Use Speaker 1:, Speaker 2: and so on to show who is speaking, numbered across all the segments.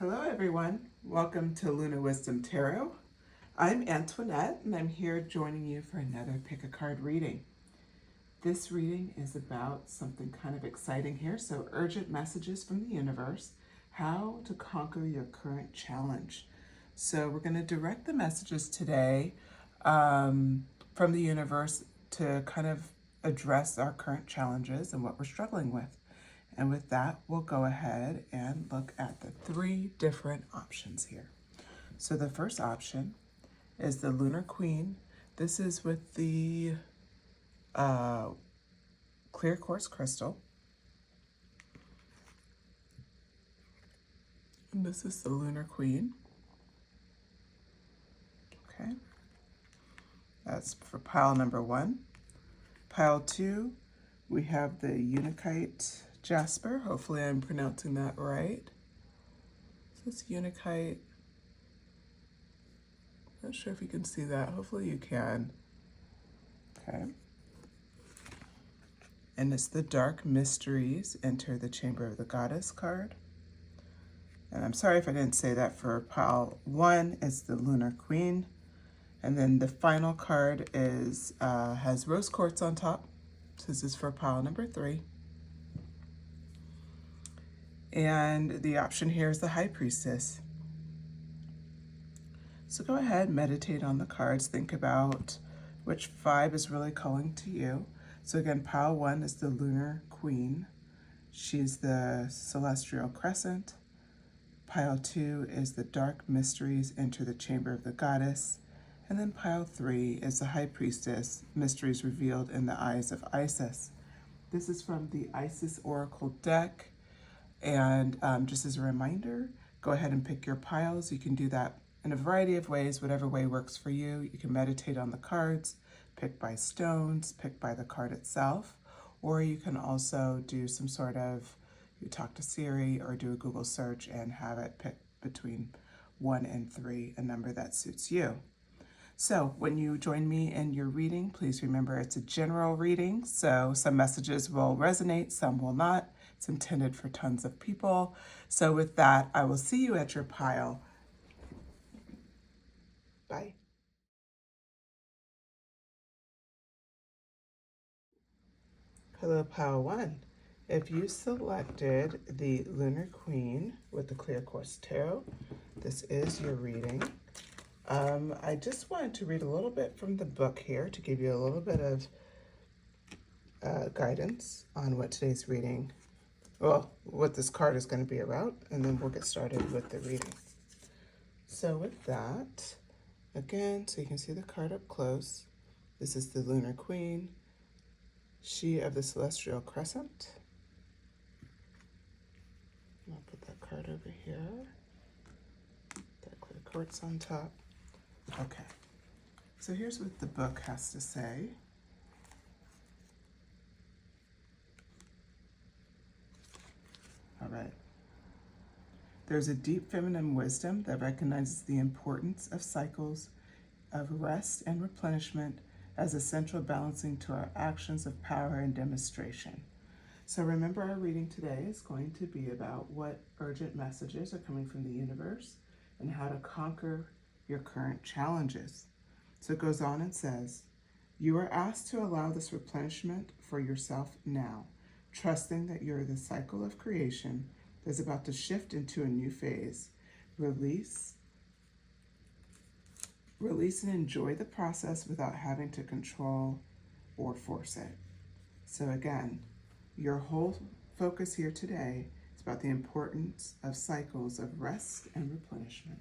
Speaker 1: Hello everyone, welcome to Lunar Wisdom Tarot. I'm Antoinette and I'm here joining you for another pick a card reading. This reading is about something kind of exciting here, so urgent messages from the universe, how to conquer your current challenge. So we're going to direct the messages today from the universe to kind of address our current challenges and what we're struggling with. And with that, we'll go ahead and look at the three different options here. So the first option is the Lunar Queen. This is with the clear quartz crystal. And this is the Lunar Queen. Okay. That's for pile number 1. Pile 2, we have the Untitled Jasper. Hopefully I'm pronouncing that right. So it's Untitled. Not sure if you can see that. Hopefully you can. Okay. And it's the Dark Mysteries Enter the Chamber of the Goddess card. And I'm sorry if I didn't say that for pile 1. It's the Lunar Queen. And then the final card is has rose quartz on top. So this is for pile number 3. And the option here is the High Priestess. So go ahead, meditate on the cards. Think about which vibe is really calling to you. So again, pile 1 is the Lunar Queen. She's the Celestial Crescent. Pile 2 is the Dark Mysteries Enter the Chamber of the Goddess. And then pile 3 is the High Priestess, Mysteries Revealed in the Eyes of Isis. This is from the Isis Oracle deck. And just as a reminder, go ahead and pick your piles. You can do that in a variety of ways, whatever way works for you. You can meditate on the cards, pick by stones, pick by the card itself, or you can also do some sort of, you talk to Siri or do a Google search and have it pick between 1 and 3, a number that suits you. So when you join me in your reading, please remember it's a general reading, so some messages will resonate, some will not. It's intended for tons of people. So with that, I will see you at your pile. Bye. Hello, pile 1. If you selected the Lunar Queen with the Clear Quartz Tarot, this is your reading. I just wanted to read a little bit from the book here to give you a little bit of guidance on what today's reading, well, what this card is going to be about, and then we'll get started with the reading. So with that, again, so you can see the card up close, this is the Lunar Queen, she of the Celestial Crescent. I'll put that card over here, that clear quartz on top. Okay, so here's what the book has to say. All right. There's a deep feminine wisdom that recognizes the importance of cycles of rest and replenishment as essential balancing to our actions of power and demonstration. So remember, our reading today is going to be about what urgent messages are coming from the universe and how to conquer your current challenges. So it goes on and says, you are asked to allow this replenishment for yourself now, trusting that you're the cycle of creation that's about to shift into a new phase. Release and enjoy the process without having to control or force it. So again, your whole focus here today is about the importance of cycles of rest and replenishment.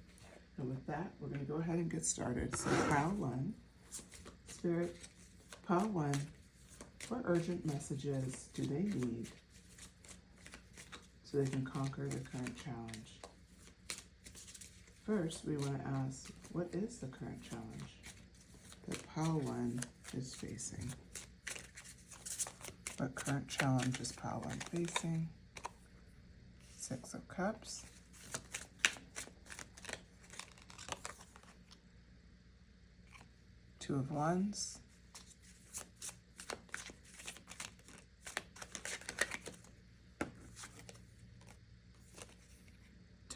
Speaker 1: And with that, we're going to go ahead and get started. So pile 1, Spirit, pile 1, what urgent messages do they need so they can conquer the current challenge? First, we want to ask, what is the current challenge that pile 1 is facing? What current challenge is pile 1 facing? 6 of Cups. Two of Wands.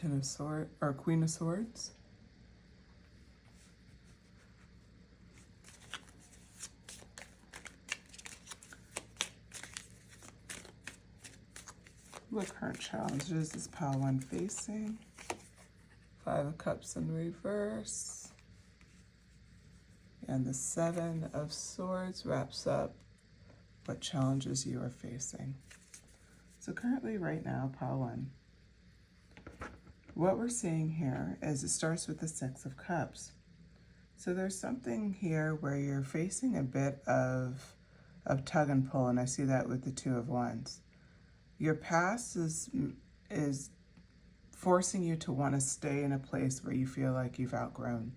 Speaker 1: Ten of Swords, or Queen of Swords. What current challenges is pile 1 facing? Five of Cups in reverse. And the Seven of Swords wraps up what challenges you are facing. So currently, right now, pile 1. What we're seeing here is it starts with the Six of Cups. So there's something here where you're facing a bit of tug and pull, and I see that with the Two of Wands. Your past is forcing you to want to stay in a place where you feel like you've outgrown.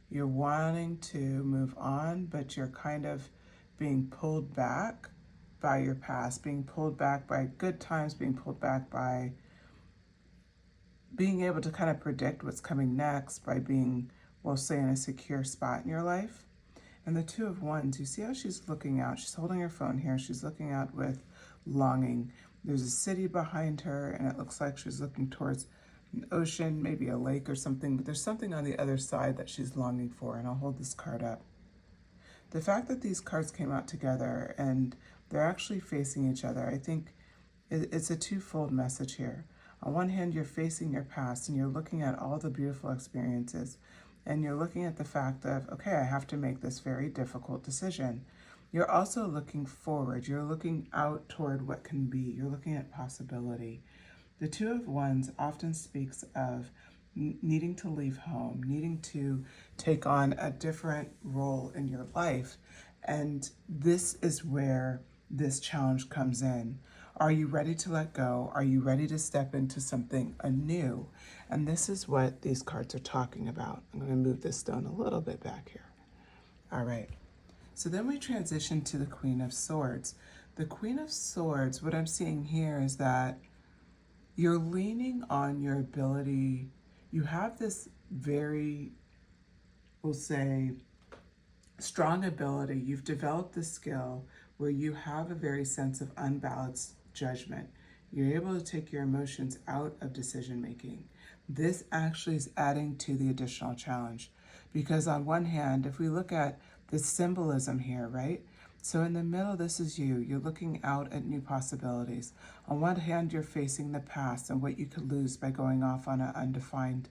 Speaker 1: You're wanting to move on, but you're kind of being pulled back by your past, being pulled back by good times, being pulled back by being able to kind of predict what's coming next, by being, we'll say, in a secure spot in your life. And the Two of Wands, you see how she's looking out. She's holding her phone here. She's looking out with longing. There's a city behind her, and it looks like she's looking towards an ocean, maybe a lake or something, but there's something on the other side that she's longing for, and I'll hold this card up. The fact that these cards came out together and they're actually facing each other, I think it's a twofold message here. On one hand, you're facing your past and you're looking at all the beautiful experiences, and you're looking at the fact of, okay, I have to make this very difficult decision. You're also looking forward. You're looking out toward what can be. You're looking at possibility. The Two of Wands often speaks of needing to leave home, needing to take on a different role in your life. And this is where this challenge comes in. Are you ready to let go? Are you ready to step into something anew? And this is what these cards are talking about. I'm going to move this stone a little bit back here. All right. So then we transition to the Queen of Swords. The Queen of Swords, what I'm seeing here is that you're leaning on your ability. You have this very, we'll say, strong ability. You've developed the skill where you have a very sense of unbalanced judgment. You're able to take your emotions out of decision making. This actually is adding to the additional challenge, because on one hand, if we look at the symbolism here, right? So in the middle, this is you. You're looking out at new possibilities. On one hand, you're facing the past and what you could lose by going off on an undefined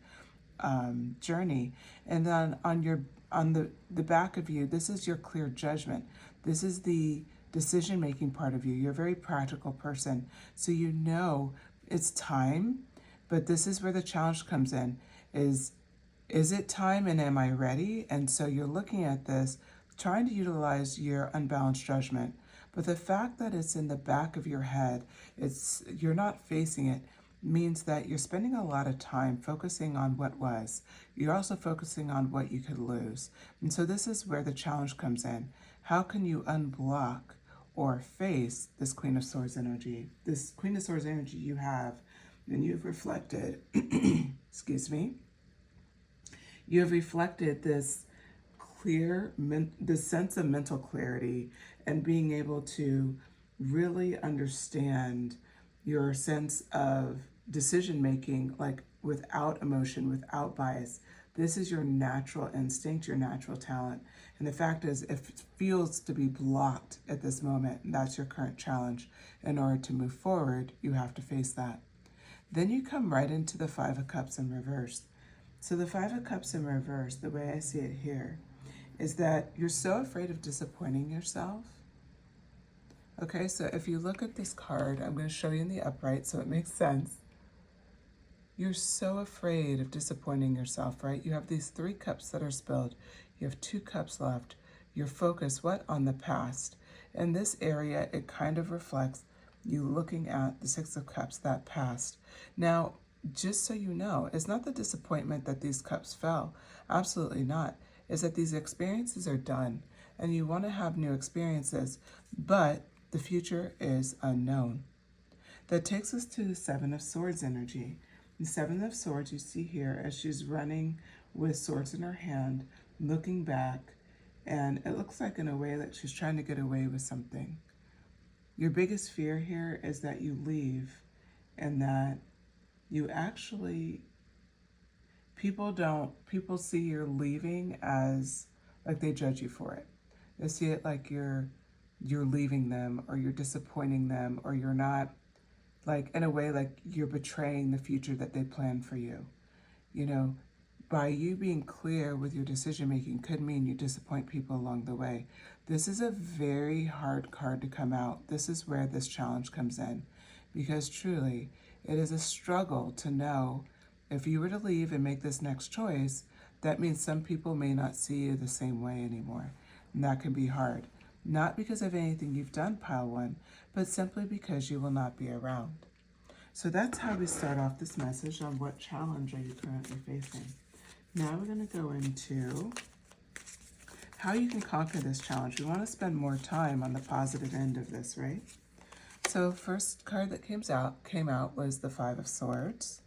Speaker 1: journey. And then on the back of you, this is your clear judgment. This is the decision-making part of you. You're a very practical person. So you know it's time, but this is where the challenge comes in. Is it time, and am I ready? And so you're looking at this, trying to utilize your unbalanced judgment. But the fact that it's in the back of your head, you're not facing it, means that you're spending a lot of time focusing on what was. You're also focusing on what you could lose. And so this is where the challenge comes in. How can you unblock or face this Queen of Swords energy? This Queen of Swords energy you have, and you've reflected, excuse me, you have reflected this this sense of mental clarity and being able to really understand your sense of decision making, like without emotion, without bias. This is your natural instinct, your natural talent. And the fact is, if it feels to be blocked at this moment, that's your current challenge. In order to move forward, you have to face that. Then you come right into the Five of Cups in reverse. So the Five of Cups in reverse, the way I see it here, is that you're so afraid of disappointing yourself. Okay, so if you look at this card, I'm going to show you in the upright so it makes sense. You're so afraid of disappointing yourself, right? You have these 3 cups that are spilled. You have 2 cups left. You're focused, what? On the past. In this area, it kind of reflects you looking at the 6 of Cups, that past. Now, just so you know, it's not the disappointment that these cups fell. Absolutely not. Is that these experiences are done and you want to have new experiences, but the future is unknown. That takes us to the Seven of Swords energy. The Seven of Swords you see here as she's running with swords in her hand, looking back, and it looks like in a way that she's trying to get away with something. Your biggest fear here is that you leave and that you actually people see your leaving as like they judge you for it. They see it like you're leaving them, or you're disappointing them, or you're not, like, in a way, like you're betraying the future that they planned for you. You know, by you being clear with your decision making could mean you disappoint people along the way. This is a very hard card to come out. This is where this challenge comes in, because truly it is a struggle to know if you were to leave and make this next choice, that means some people may not see you the same way anymore. And that can be hard. Not because of anything you've done, pile one, but simply because you will not be around. So that's how we start off this message on what challenge are you currently facing. Now we're going to go into how you can conquer this challenge. We want to spend more time on the positive end of this, right? So first card that came out was the Five of Swords.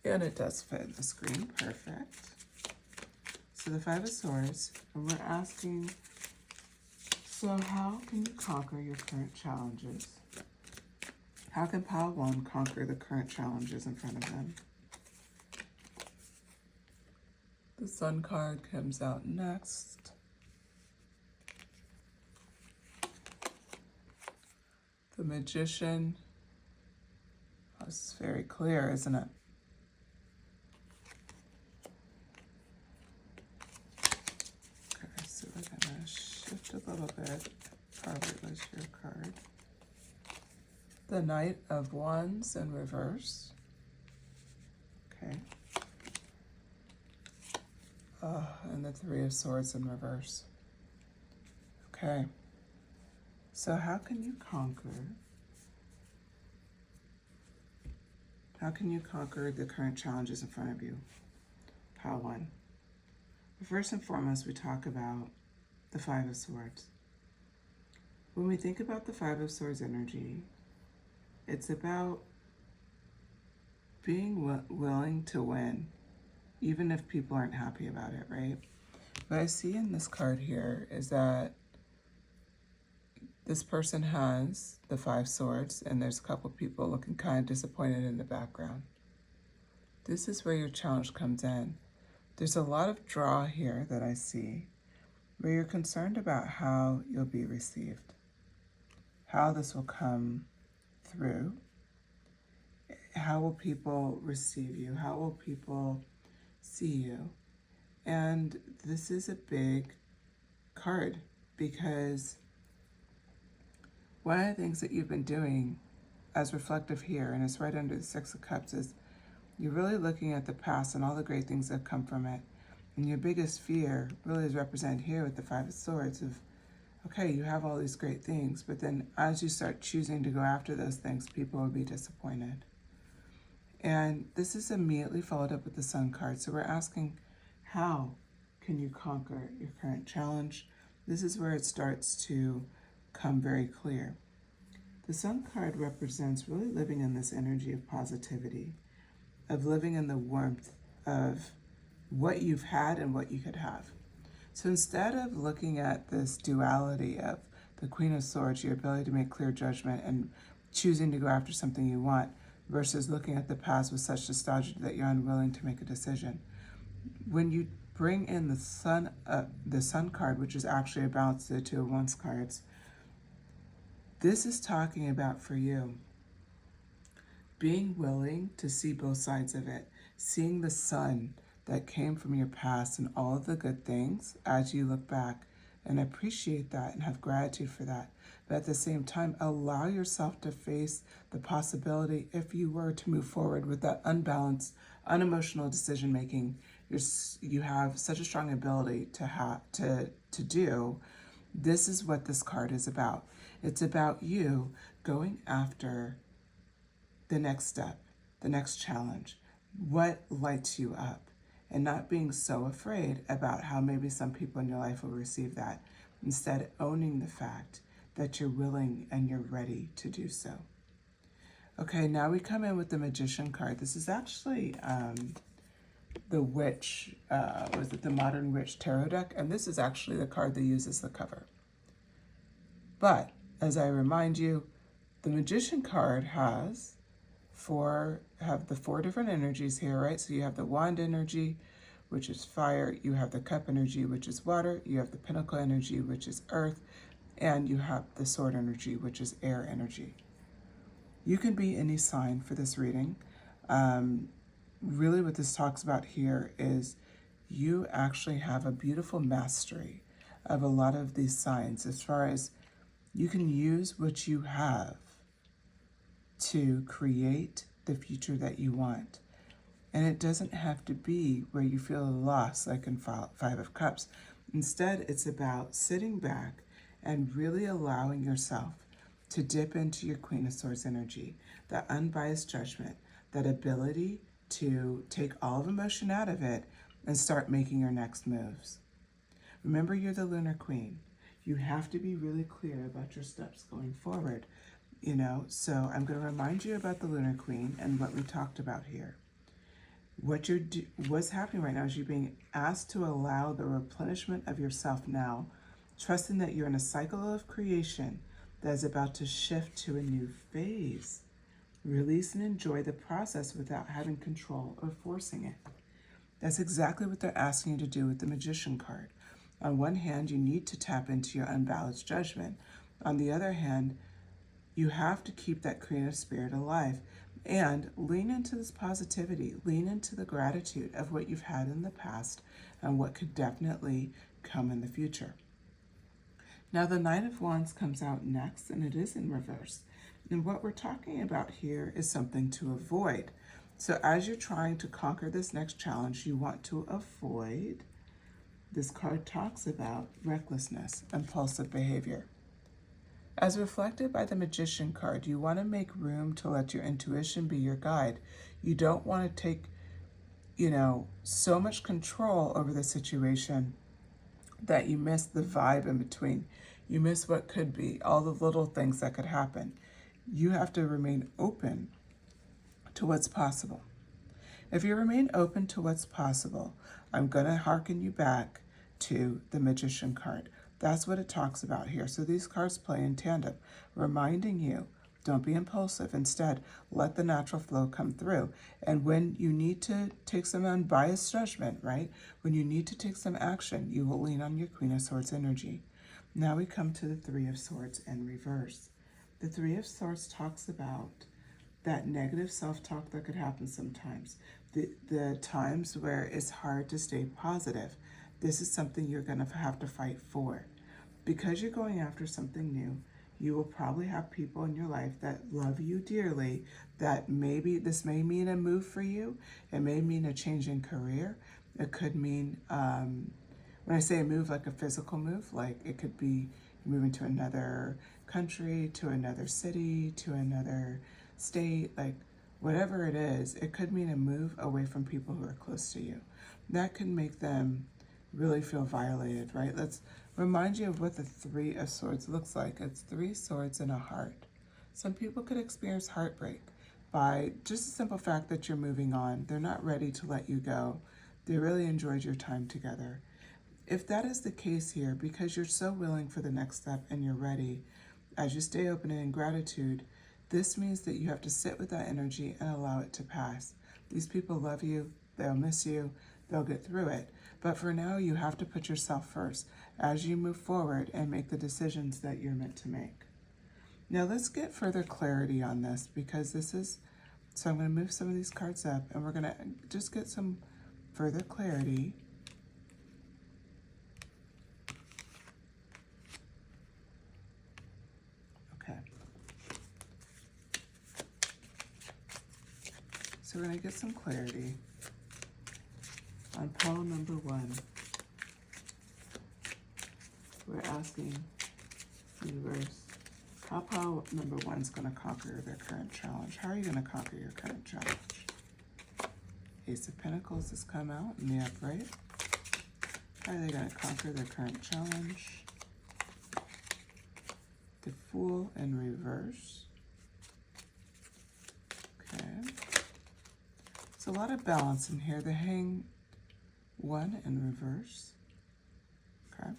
Speaker 1: And it does fit the screen, perfect. So the Five of Swords, and we're asking, so how can you conquer your current challenges? How can pile one conquer the current challenges in front of them? The Sun card comes out next. The Magician. Oh, it's very clear, isn't it? Okay, so we're going to shift a little bit. Probably was your card. The Knight of Wands in reverse. Okay. And the Three of Swords in reverse. Okay. So how can you conquer the current challenges in front of you? Pile one. First and foremost, we talk about the Five of Swords. When we think about the Five of Swords energy, it's about being willing to win, even if people aren't happy about it, right? What I see in this card here is that this person has the Five Swords, and there's a couple people looking kind of disappointed in the background. This is where your challenge comes in. There's a lot of draw here that I see, where you're concerned about how you'll be received, how this will come through. How will people receive you? How will people see you? And this is a big card, because one of the things that you've been doing as reflective here, and it's right under the Six of Cups, is you're really looking at the past and all the great things that have come from it. And your biggest fear really is represented here with the Five of Swords of, okay, you have all these great things, but then as you start choosing to go after those things, people will be disappointed. And this is immediately followed up with the Sun card. So we're asking, how can you conquer your current challenge? This is where it starts to come very clear. The Sun card represents really living in this energy of positivity, of living in the warmth of what you've had and what you could have. So instead of looking at this duality of the Queen of Swords, your ability to make clear judgment and choosing to go after something you want, versus looking at the past with such nostalgia that you're unwilling to make a decision. When you bring in the Sun card, which is actually a balance to the Two of Wands cards, this is talking about, for you, being willing to see both sides of it, seeing the sun that came from your past and all of the good things as you look back, and appreciate that and have gratitude for that. But at the same time, allow yourself to face the possibility, if you were to move forward with that unbalanced, unemotional decision making, you have such a strong ability to do. This is what this card is about. It's about you going after the next step, the next challenge, what lights you up, and not being so afraid about how maybe some people in your life will receive that. Instead, owning the fact that you're willing and you're ready to do so. Okay, now we come in with the Magician card. This is actually the Witch, the Modern Witch Tarot deck, and this is actually the card they use as the cover. But, as I remind you, the Magician card has 4 have the 4 different energies here, right? So you have the wand energy, which is fire. You have the cup energy, which is water. You have the pinnacle energy, which is earth. And you have the sword energy, which is air energy. You can be any sign for this reading. Really what this talks about here is you actually have a beautiful mastery of a lot of these signs, as far as you can use what you have to create the future that you want. And it doesn't have to be where you feel lost, like in Five of Cups. Instead, it's about sitting back and really allowing yourself to dip into your Queen of Swords energy, that unbiased judgment, that ability to take all of emotion out of it and start making your next moves. Remember, you're the Lunar Queen. You have to be really clear about your steps going forward, you know. So I'm going to remind you about the Lunar Queen and what we talked about here. What's happening right now is you're being asked to allow the replenishment of yourself now, trusting that you're in a cycle of creation that is about to shift to a new phase. Release and enjoy the process without having control or forcing it. That's exactly what they're asking you to do with the Magician card. On one hand, you need to tap into your unbalanced judgment. On the other hand, you have to keep that creative spirit alive and lean into this positivity, lean into the gratitude of what you've had in the past and what could definitely come in the future. Now, the Knight of Wands comes out next, and it is in reverse. And what we're talking about here is something to avoid. So as you're trying to conquer this next challenge, you want to avoid, this card talks about recklessness, impulsive behavior. As reflected by the Magician card, you want to make room to let your intuition be your guide. You don't want to take, so much control over the situation that you miss the vibe in between. You miss what could be, all the little things that could happen. You have to remain open to what's possible. If you remain open to what's possible, I'm going to hearken you back to the Magician card. That's what it talks about here. So these cards play in tandem, reminding you, don't be impulsive. Instead, let the natural flow come through. And when you need to take some unbiased judgment, right? When you need to take some action, you will lean on your Queen of Swords energy. Now we come to the Three of Swords in reverse. The Three of Swords talks about that negative self-talk that could happen sometimes. The times where it's hard to stay positive. This is something you're going to have to fight for. Because you're going after something new, you will probably have people in your life that love you dearly, that maybe this may mean a move for you. It may mean a change in career. It could mean, when I say a move, like a physical move, like it could be moving to another country, to another city, to another state, like whatever it is, it could mean a move away from people who are close to you. That can make them really feel violated, right? Let's remind you of what the Three of Swords looks like. It's 3 swords and a heart. Some people could experience heartbreak by just the simple fact that you're moving on. They're not ready to let you go. They really enjoyed your time together. If that is the case here, because you're so willing for the next step and you're ready, as you stay open and in gratitude, this means that you have to sit with that energy and allow it to pass. These people love you, they'll miss you, they'll get through it. But for now, you have to put yourself first as you move forward and make the decisions that you're meant to make. Now let's get further clarity on this, because so I'm going to move some of these cards up and we're going to just get some further clarity. Okay. So we're going to get some clarity on pile number 1. We're asking in reverse, how pile number 1 is going to conquer their current challenge. How are you going to conquer your current challenge? Ace of Pentacles has come out in the upright. How are they going to conquer their current challenge? The Fool in reverse. Okay. It's a lot of balance in here. The Hanged One in reverse. Okay.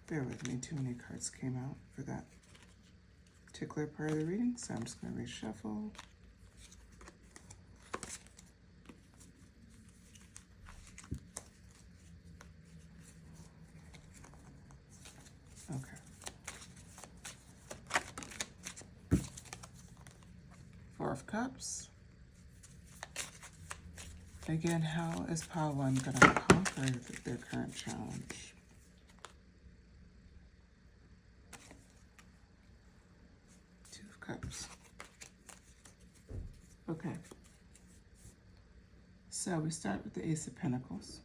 Speaker 1: Bear with me, too many cards came out for that particular part of the reading, so I'm just going to reshuffle. Okay. Four of Cups. Again, how is Pile 1 going to conquer their current challenge? Two of Cups. Okay. So we start with the Ace of Pentacles.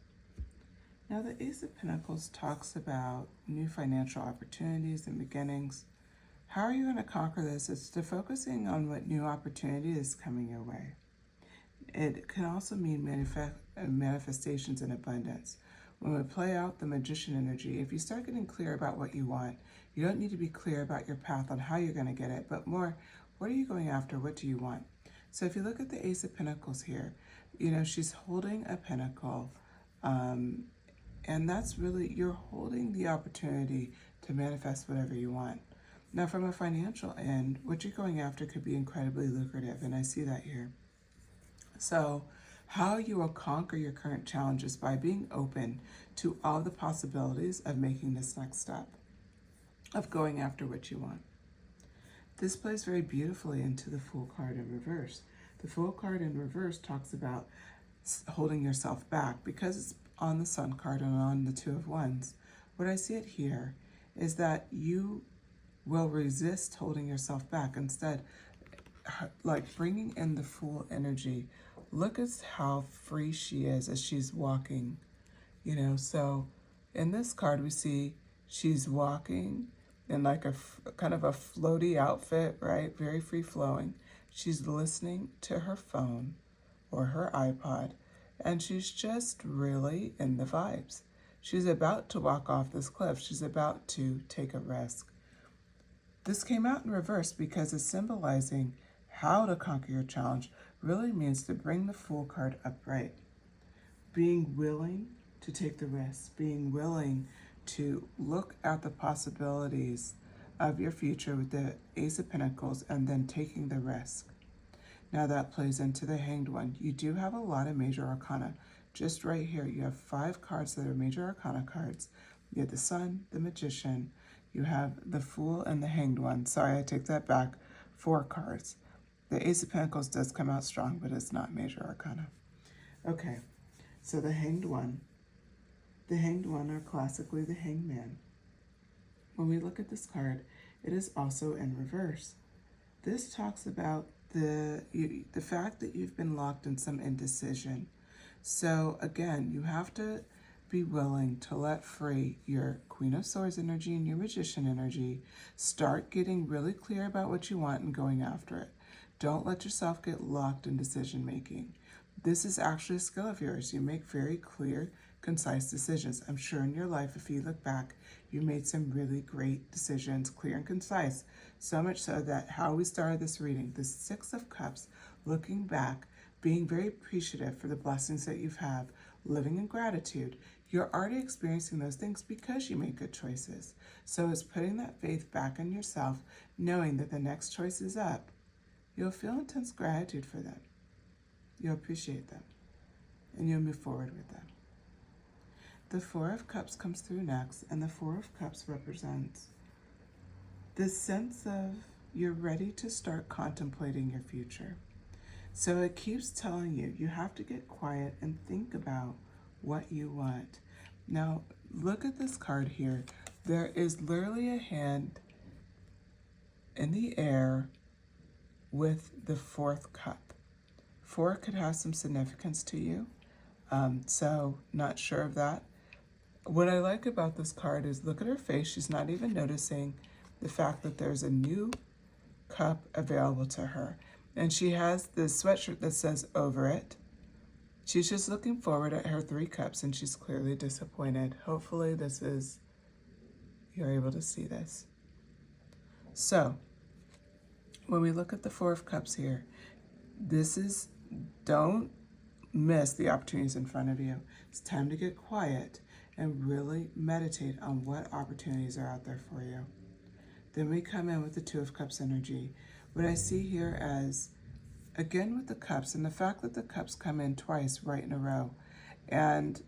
Speaker 1: Now the Ace of Pentacles talks about new financial opportunities and beginnings. How are you going to conquer this? It's focusing on what new opportunity is coming your way. It can also mean manifestations in abundance. When we play out the Magician energy, if you start getting clear about what you want, you don't need to be clear about your path on how you're going to get it, but more, what are you going after? What do you want? So if you look at the Ace of Pentacles here, you know, she's holding a pentacle, and that's really, you're holding the opportunity to manifest whatever you want. Now, from a financial end, what you're going after could be incredibly lucrative, and I see that here. So how you will conquer your current challenges by being open to all the possibilities of making this next step, of going after what you want. This plays very beautifully into the Fool card in reverse. The Fool card in reverse talks about holding yourself back because it's on the Sun card and on the Two of Wands. What I see it here is that you will resist holding yourself back. Instead, like bringing in the Fool energy. Look at how free she is as she's walking, you know. So in this card, we see she's walking in like a kind of a floaty outfit, right? Very free flowing. She's listening to her phone or her iPod, and she's just really in the vibes. She's about to walk off this cliff. She's about to take a risk. This came out in reverse because it's symbolizing how to conquer your challenge. Really means to bring the Fool card upright. Being willing to take the risk, being willing to look at the possibilities of your future with the Ace of Pentacles and then taking the risk. Now that plays into the Hanged One. You do have a lot of major arcana. Just right here, you have 5 cards that are major arcana cards. You have the Sun, the Magician, you have the Fool, and the Hanged One. Sorry, I take that back. 4 cards. The Ace of Pentacles does come out strong, but it's not major arcana. Okay, so the Hanged One. The Hanged One are classically the Hanged Man. When we look at this card, it is also in reverse. This talks about the fact that you've been locked in some indecision. So again, you have to be willing to let free your Queen of Swords energy and your Magician energy. Start getting really clear about what you want and going after it. Don't let yourself get locked in decision making. This is actually a skill of yours. You make very clear, concise decisions. I'm sure in your life, if you look back, you made some really great decisions, clear and concise. So much so that how we started this reading, the Six of Cups, looking back, being very appreciative for the blessings that you've had, living in gratitude. You're already experiencing those things because you made good choices. So it's putting that faith back in yourself, knowing that the next choice is up. You'll feel intense gratitude for them. You'll appreciate them. And you'll move forward with them. The Four of Cups comes through next, and the Four of Cups represents this sense of you're ready to start contemplating your future. So it keeps telling you, you have to get quiet and think about what you want. Now, look at this card here. There is literally a hand in the air with the fourth cup. 4 could have some significance to you, so not sure of that. What I like about this card is look at her face. She's not even noticing the fact that there's a new cup available to her. And she has this sweatshirt that says over it. She's just looking forward at her 3 cups, and she's clearly disappointed. Hopefully you're able to see this. So when we look at the 4 of Cups here, don't miss the opportunities in front of you. It's time to get quiet and really meditate on what opportunities are out there for you. Then we come in with the Two of Cups energy. What I see here as, again with the cups, and the fact that the cups come in twice right in a row, and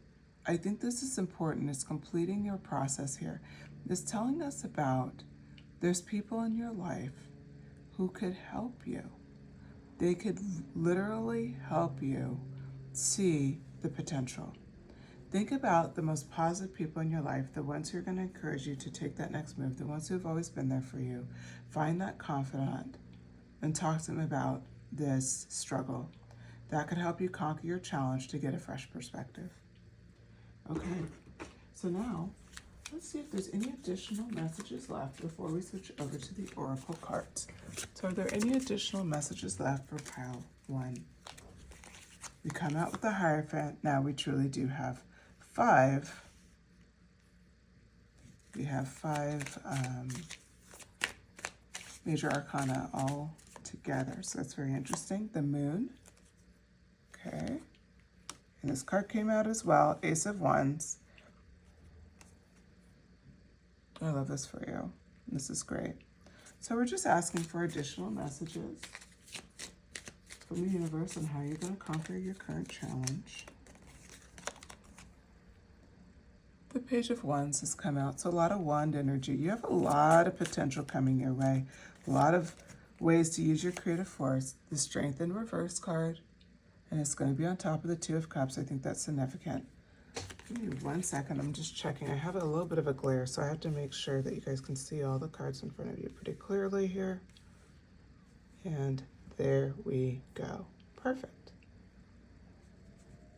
Speaker 1: I think this is important, is completing your process here. It's telling us about there's people in your life who could help you. They could literally help you see the potential. Think about the most positive people in your life, the ones who are going to encourage you to take that next move, the ones who have always been there for you. Find that confidant and talk to them about this struggle. That could help you conquer your challenge to get a fresh perspective. Okay, so now let's see if there's any additional messages left before we switch over to the Oracle cards. So are there any additional messages left for pile 1? We come out with the Hierophant. Now we truly do have 5. We have 5 major arcana all together. So that's very interesting. The Moon. Okay. And this card came out as well. Ace of Wands. I love this for you. This is great. So we're just asking for additional messages from the universe on how you're going to conquer your current challenge. The Page of Wands has come out, so a lot of wand energy. You have a lot of potential coming your way, a lot of ways to use your creative force. The Strength in Reverse card, and it's going to be on top of the Two of Cups. I think that's significant. Give me 1 second, I'm just checking. I have a little bit of a glare, so I have to make sure that you guys can see all the cards in front of you pretty clearly here. And there we go. Perfect.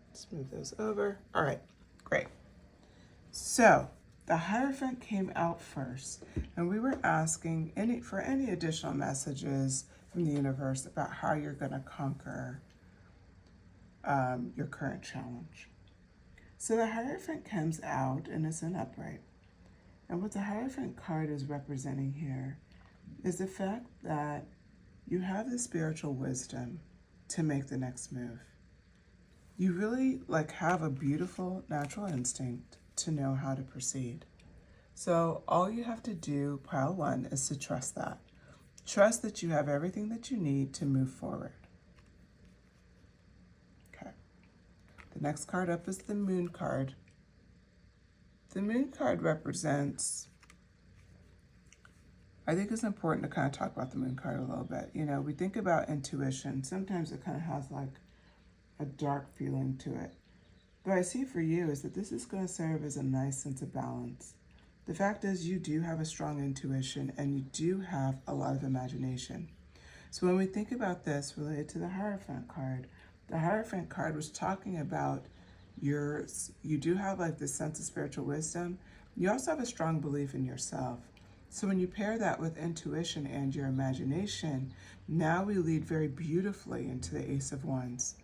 Speaker 1: Let's move those over. All right, great. So the Hierophant came out first, and we were asking for any additional messages from the universe about how you're going to conquer your current challenge. So the Hierophant comes out and it's an upright. And what the Hierophant card is representing here is the fact that you have the spiritual wisdom to make the next move. You really have a beautiful natural instinct to know how to proceed. So all you have to do, pile 1, is to trust that. Trust that you have everything that you need to move forward. Okay. The next card up is the Moon card. The Moon card represents, I think it's important to kind of talk about the Moon card a little bit. You know, we think about intuition. Sometimes it kind of has like a dark feeling to it. What I see for you is that this is going to serve as a nice sense of balance. The fact is you do have a strong intuition and you do have a lot of imagination. So when we think about this related to the Hierophant card, the Hierophant card was talking about you do have like this sense of spiritual wisdom. You also have a strong belief in yourself. So when you pair that with intuition and your imagination, now we lead very beautifully into the Ace of Wands.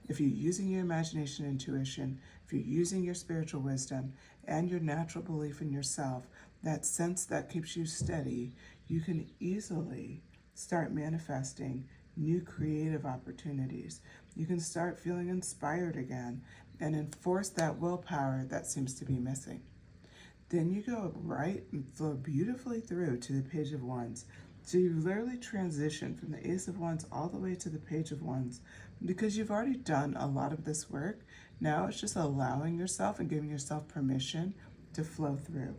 Speaker 1: If you're using your imagination and intuition, if you're using your spiritual wisdom and your natural belief in yourself, that sense that keeps you steady, you can easily start manifesting new creative opportunities. You can start feeling inspired again and enforce that willpower that seems to be missing. Then you go right and flow beautifully through to the Page of Wands. So you literally transition from the Ace of Wands all the way to the Page of Wands because you've already done a lot of this work. Now it's just allowing yourself and giving yourself permission to flow through.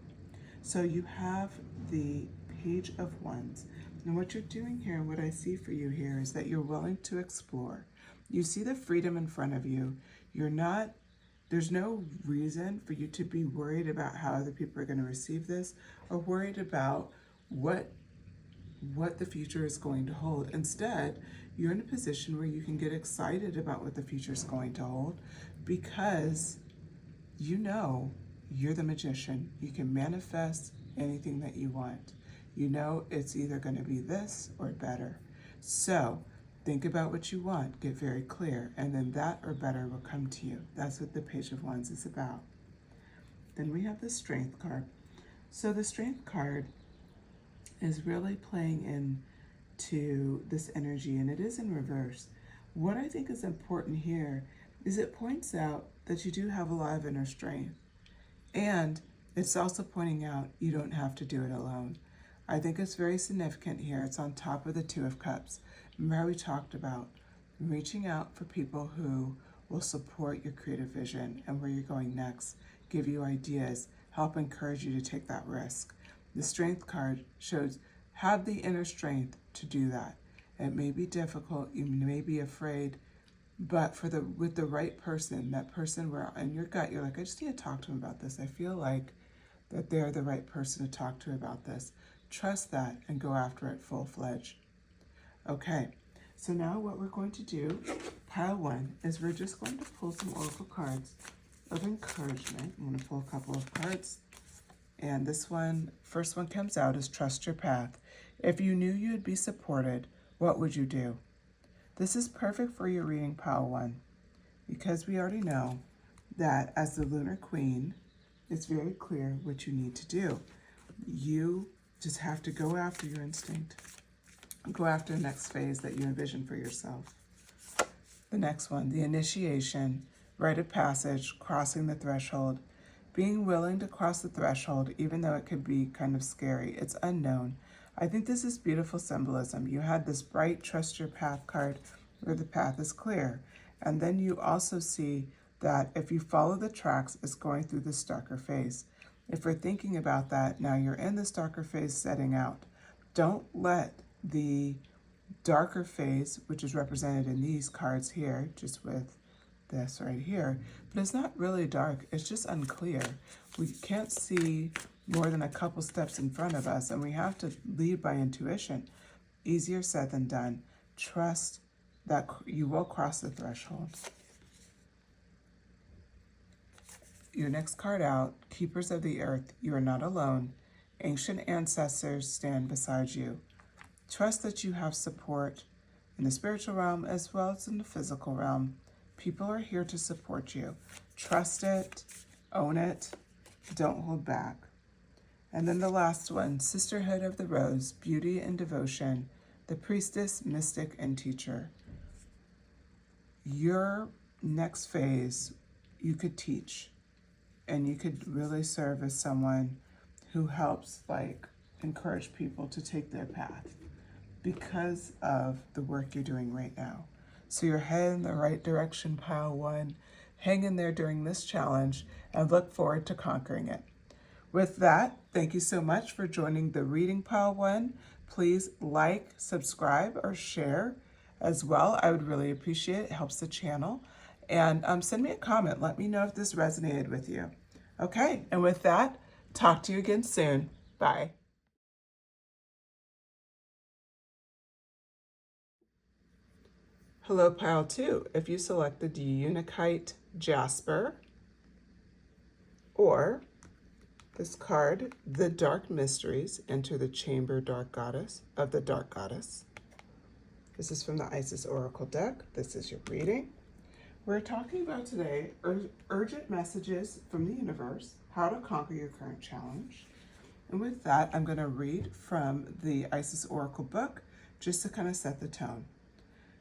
Speaker 1: So you have the Page of Wands. And what you're doing here, and what I see for you here, is that you're willing to explore. You see the freedom in front of you. There's no reason for you to be worried about how other people are going to receive this or worried about what the future is going to hold. Instead, you're in a position where you can get excited about what the future is going to hold because you know you're the magician. You can manifest anything that you want. You know it's either going to be this or better. So think about what you want, get very clear, and then that or better will come to you. That's what the Page of Wands is about. Then we have the Strength card. So the Strength card is really playing into this energy, and it is in reverse. What I think is important here is it points out that you do have a lot of inner strength. And it's also pointing out you don't have to do it alone. I think it's very significant here. It's on top of the Two of Cups. Remember how we talked about reaching out for people who will support your creative vision and where you're going next, give you ideas, help encourage you to take that risk. The Strength card shows have the inner strength to do that. It may be difficult, you may be afraid, but with the right person, that person where in your gut you're like, I just need to talk to them about this. I feel like that they're the right person to talk to about this. Trust that and go after it full-fledged. Okay, so now what we're going to do, pile one, is we're just going to pull some oracle cards of encouragement. I'm going to pull a couple of cards. And this one, first one comes out is trust your path. If you knew you would be supported, what would you do? This is perfect for your reading, pile one, because we already know that as the Lunar Queen, it's very clear what you need to do. You just have to go after your instinct. Go after the next phase that you envision for yourself. The next one, the initiation, rite of passage, crossing the threshold. Being willing to cross the threshold, even though it could be kind of scary. It's unknown. I think this is beautiful symbolism. You had this bright trust your path card where the path is clear. And then you also see that if you follow the tracks, it's going through this darker phase. If we're thinking about that, now you're in this darker phase setting out. Don't let the darker phase, which is represented in these cards here, just with this right here, but it's not really dark, it's just unclear. We can't see more than a couple steps in front of us, and we have to lead by intuition. Easier said than done. Trust that you will cross the threshold. Your next card out, Keepers of the Earth, you are not alone. Ancient ancestors stand beside you. Trust that you have support in the spiritual realm as well as in the physical realm. People are here to support you. Trust it, own it, don't hold back. And then the last one, Sisterhood of the Rose, beauty and devotion, the priestess, mystic, and teacher. Your next phase, you could teach, and you could really serve as someone who helps encourage people to take their path because of the work you're doing right now. So you're heading in the right direction, pile one. Hang in there during this challenge and look forward to conquering it. With that, thank you so much for joining the reading, pile one. Please like, subscribe, or share as well. I would really appreciate it. It helps the channel. And send me a comment. Let me know if this resonated with you. Okay, and with that, talk to you again soon. Bye. Hello, pile two. If you selected the Untitled Jasper or this card, The Dark Mysteries, enter the Chamber Dark Goddess of the Dark Goddess. This is from the Isis Oracle deck. This is your reading. We're talking about today urgent messages from the universe, how to conquer your current challenge. And with that, I'm going to read from the Isis Oracle book just to kind of set the tone.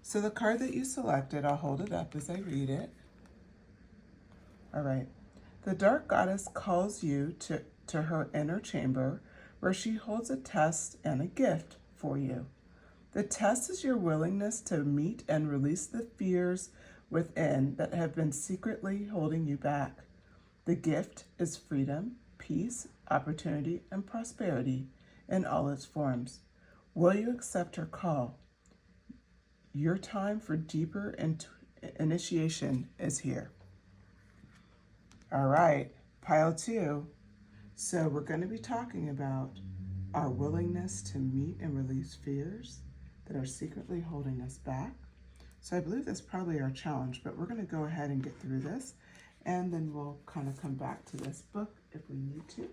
Speaker 1: So the card that you selected, I'll hold it up as I read it. All right. The Dark Goddess calls you to her inner chamber where she holds a test and a gift for you. The test is your willingness to meet and release the fears within that have been secretly holding you back. The gift is freedom, peace, opportunity, and prosperity in all its forms. Will you accept her call? Your time for deeper initiation is here. All right, pile two. So we're going to be talking about our willingness to meet and release fears that are secretly holding us back. So I believe that's probably our challenge, but we're going to go ahead and get through this, and then we'll kind of come back to this book if we need to.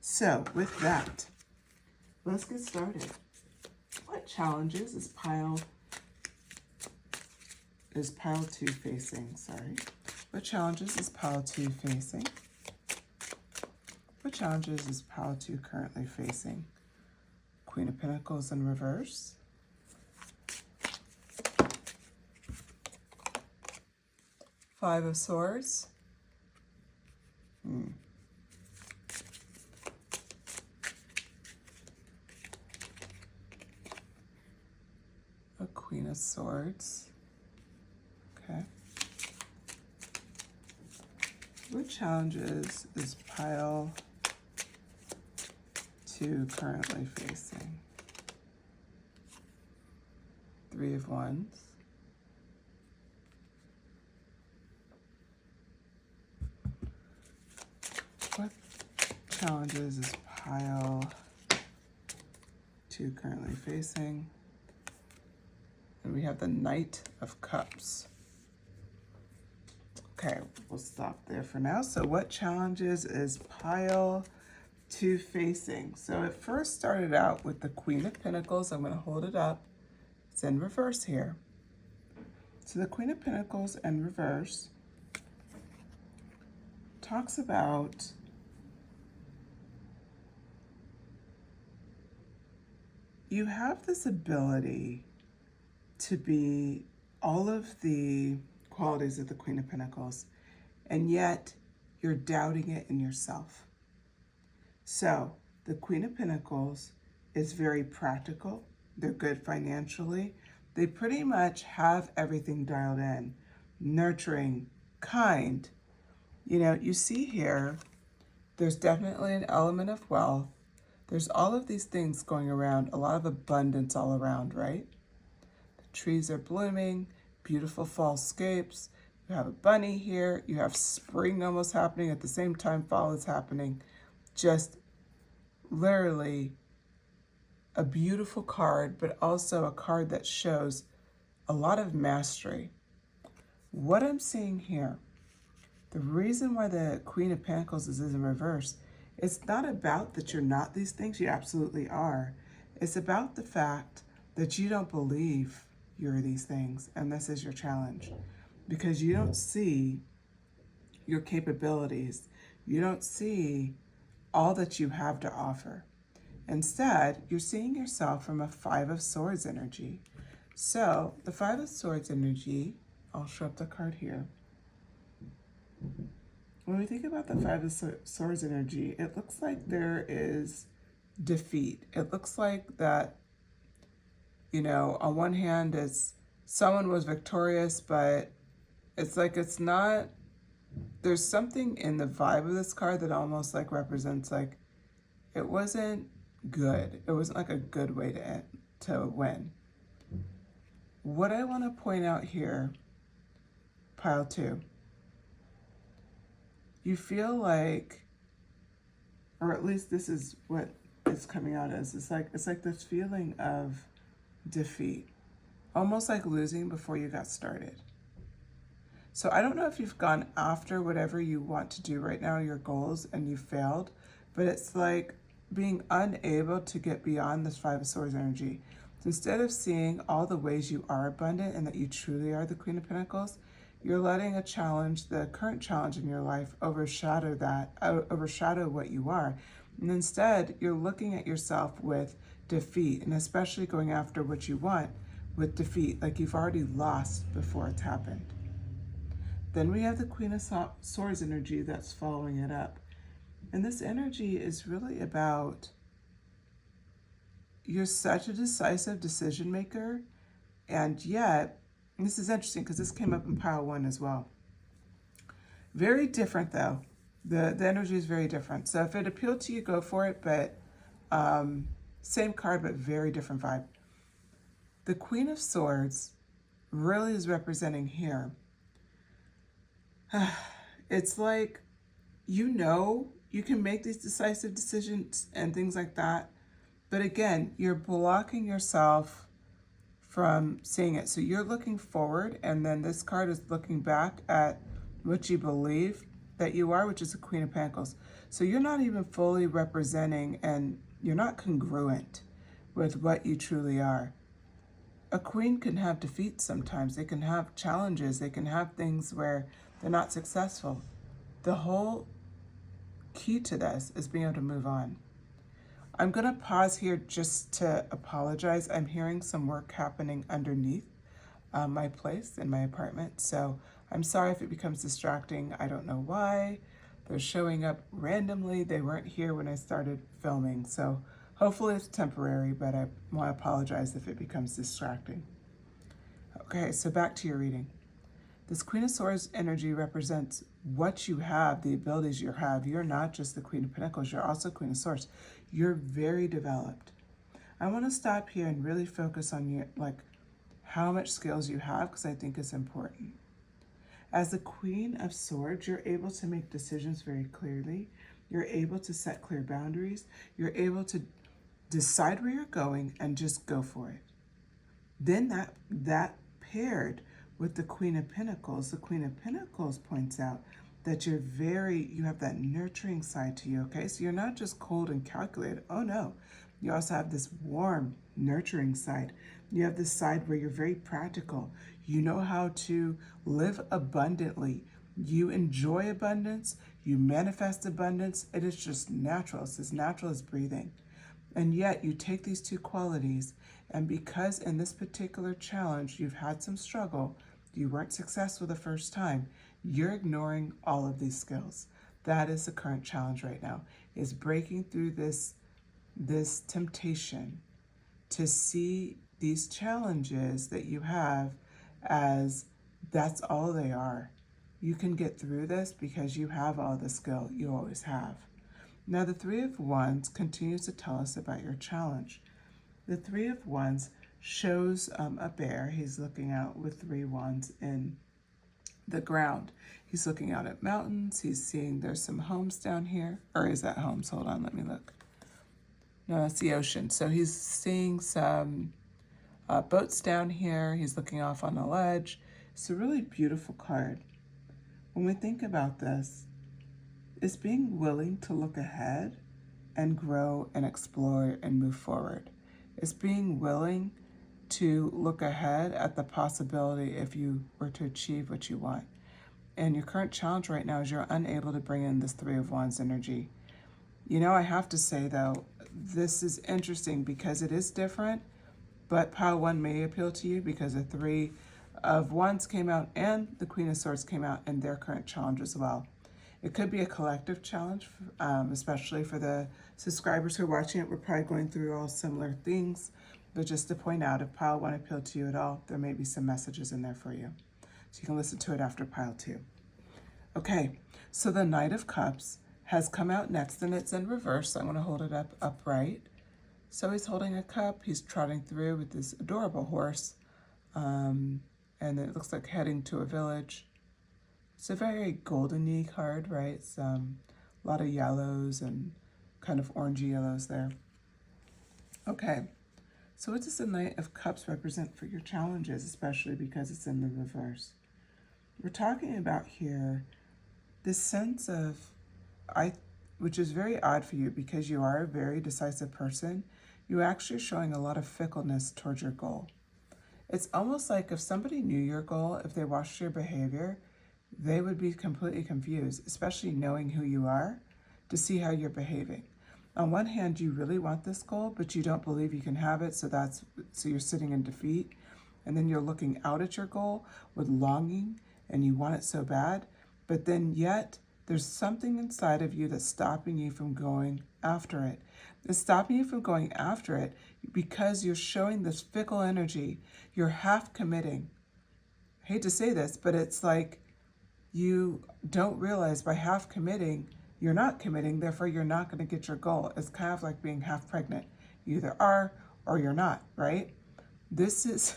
Speaker 1: So with that, let's get started. What challenges is pile two facing? What challenges is pile two facing? What challenges is pile two currently facing? Queen of Pentacles in reverse. Five of Swords. Queen of Swords. Okay. What challenges is pile 2 currently facing? 3 of Wands. What challenges is pile 2 currently facing? And we have the Knight of Cups. Okay, we'll stop there for now. So what challenges is pile 2 facing? So it first started out with the Queen of Pentacles. I'm going to hold it up. It's in reverse here. So the Queen of Pentacles in reverse talks about you have this ability to be all of the qualities of the Queen of Pentacles, and yet you're doubting it in yourself. So the Queen of Pentacles is very practical. They're good financially. They pretty much have everything dialed in. Nurturing, kind. You know, you see here, there's definitely an element of wealth. There's all of these things going around, a lot of abundance all around, right? The trees are blooming, beautiful fallscapes. You have a bunny here. You have spring almost happening at the same time fall is happening. Just literally a beautiful card, but also a card that shows a lot of mastery. What I'm seeing here, the reason why the Queen of Pentacles is in reverse, it's not about that you're not these things. You absolutely are. It's about the fact that you don't believe you're these things, and this is your challenge. Because you don't see your capabilities. You don't see all that you have to offer. Instead, you're seeing yourself from a 5 of Swords energy. So the 5 of Swords energy, I'll show up the card here. When we think about the 5 of Swords energy, it looks like there is defeat. It looks like that, you know, on one hand, it's someone was victorious, but it's like it's not, there's something in the vibe of this card that almost like represents like it wasn't good. It wasn't like a good way to win. What I want to point out here, pile 2, you feel like, or at least this is what it's coming out as, it's like this feeling of defeat, almost like losing before you got started. So I don't know if you've gone after whatever you want to do right now, your goals, and you failed, but it's like being unable to get beyond this 5 of Swords energy. So instead of seeing all the ways you are abundant and that you truly are the Queen of Pentacles, you're letting a challenge, the current challenge in your life, overshadow what you are. And instead, you're looking at yourself with defeat, and especially going after what you want with defeat, like you've already lost before it's happened. Then we have the Queen of Swords energy that's following it up. And this energy is really about, you're such a decisive decision maker, and yet, and this is interesting because this came up in pile 1 as well. Very different though. The energy is very different. So if it appealed to you, go for it, but same card, but very different vibe. The Queen of Swords really is representing here. It's like, you know, you can make these decisive decisions and things like that. But again, you're blocking yourself from seeing it. So you're looking forward, and then this card is looking back at what you believe that you are, which is the Queen of Pentacles. So you're not even fully representing, and you're not congruent with what you truly are. A queen can have defeat sometimes. They can have challenges. They can have things where they're not successful. The whole key to this is being able to move on. I'm going to pause here just to apologize. I'm hearing some work happening underneath my place in my apartment. So I'm sorry if it becomes distracting. I don't know why. They're showing up randomly. They weren't here when I started filming. So hopefully it's temporary, but I want to apologize if it becomes distracting. Okay, so back to your reading. This Queen of Swords energy represents what you have, the abilities you have. You're not just the Queen of Pentacles, you're also Queen of Swords. You're very developed. I want to stop here and really focus on your, like, how much skills you have, because I think it's important. As the Queen of Swords, you're able to make decisions very clearly. You're able to set clear boundaries. You're able to decide where you're going and just go for it. Then that paired with the Queen of Pentacles points out that you have that nurturing side to you, okay? So you're not just cold and calculated. Oh no, you also have this warm, nurturing side. You have this side where you're very practical. You know how to live abundantly. You enjoy abundance. You manifest abundance. It is just natural. It's as natural as breathing. And yet you take these two qualities, and because in this particular challenge you've had some struggle, you weren't successful the first time, you're ignoring all of these skills. That is the current challenge right now, is breaking through this temptation to see these challenges that you have as that's all they are. You can get through this because you have all the skill you always have. Now, the Three of Wands continues to tell us about your challenge. The Three of Wands shows a bear. He's looking out with 3 wands in the ground. He's looking out at mountains. He's seeing there's some homes down here. Or is that homes? Hold on, let me look. No, that's the ocean. So he's seeing some boats down here. He's looking off on a ledge. It's a really beautiful card. When we think about this, it's being willing to look ahead and grow and explore and move forward. It's being willing to look ahead at the possibility if you were to achieve what you want. And your current challenge right now is you're unable to bring in this Three of Wands energy. You know, I have to say though, this is interesting because it is different, but Pile 1 may appeal to you because the Three of Wands came out and the Queen of Swords came out in their current challenge as well. It could be a collective challenge, especially for the subscribers who are watching it. We're probably going through all similar things, but just to point out, if Pile 1 appealed to you at all, there may be some messages in there for you. So you can listen to it after Pile 2. Okay, so the Knight of Cups has come out next, and it's in reverse, so I'm going to hold it up upright. So he's holding a cup, he's trotting through with this adorable horse, and it looks like heading to a village. It's a very golden-y card, right? It's a lot of yellows and kind of orangey yellows there. Okay, so what does the Knight of Cups represent for your challenges, especially because it's in the reverse? We're talking about here this sense of, which is very odd for you because you are a very decisive person, you're actually showing a lot of fickleness towards your goal. It's almost like if somebody knew your goal, if they watched your behavior, they would be completely confused, especially knowing who you are, to see how you're behaving. On one hand, you really want this goal, but you don't believe you can have it, so you're sitting in defeat. And then you're looking out at your goal with longing, and you want it so bad, but then yet there's something inside of you that's stopping you from going after it. It's stopping you from going after it because you're showing this fickle energy. You're half committing. I hate to say this, but it's like you don't realize by half committing, you're not committing, therefore you're not going to get your goal. It's kind of like being half pregnant. You either are or you're not, right? This is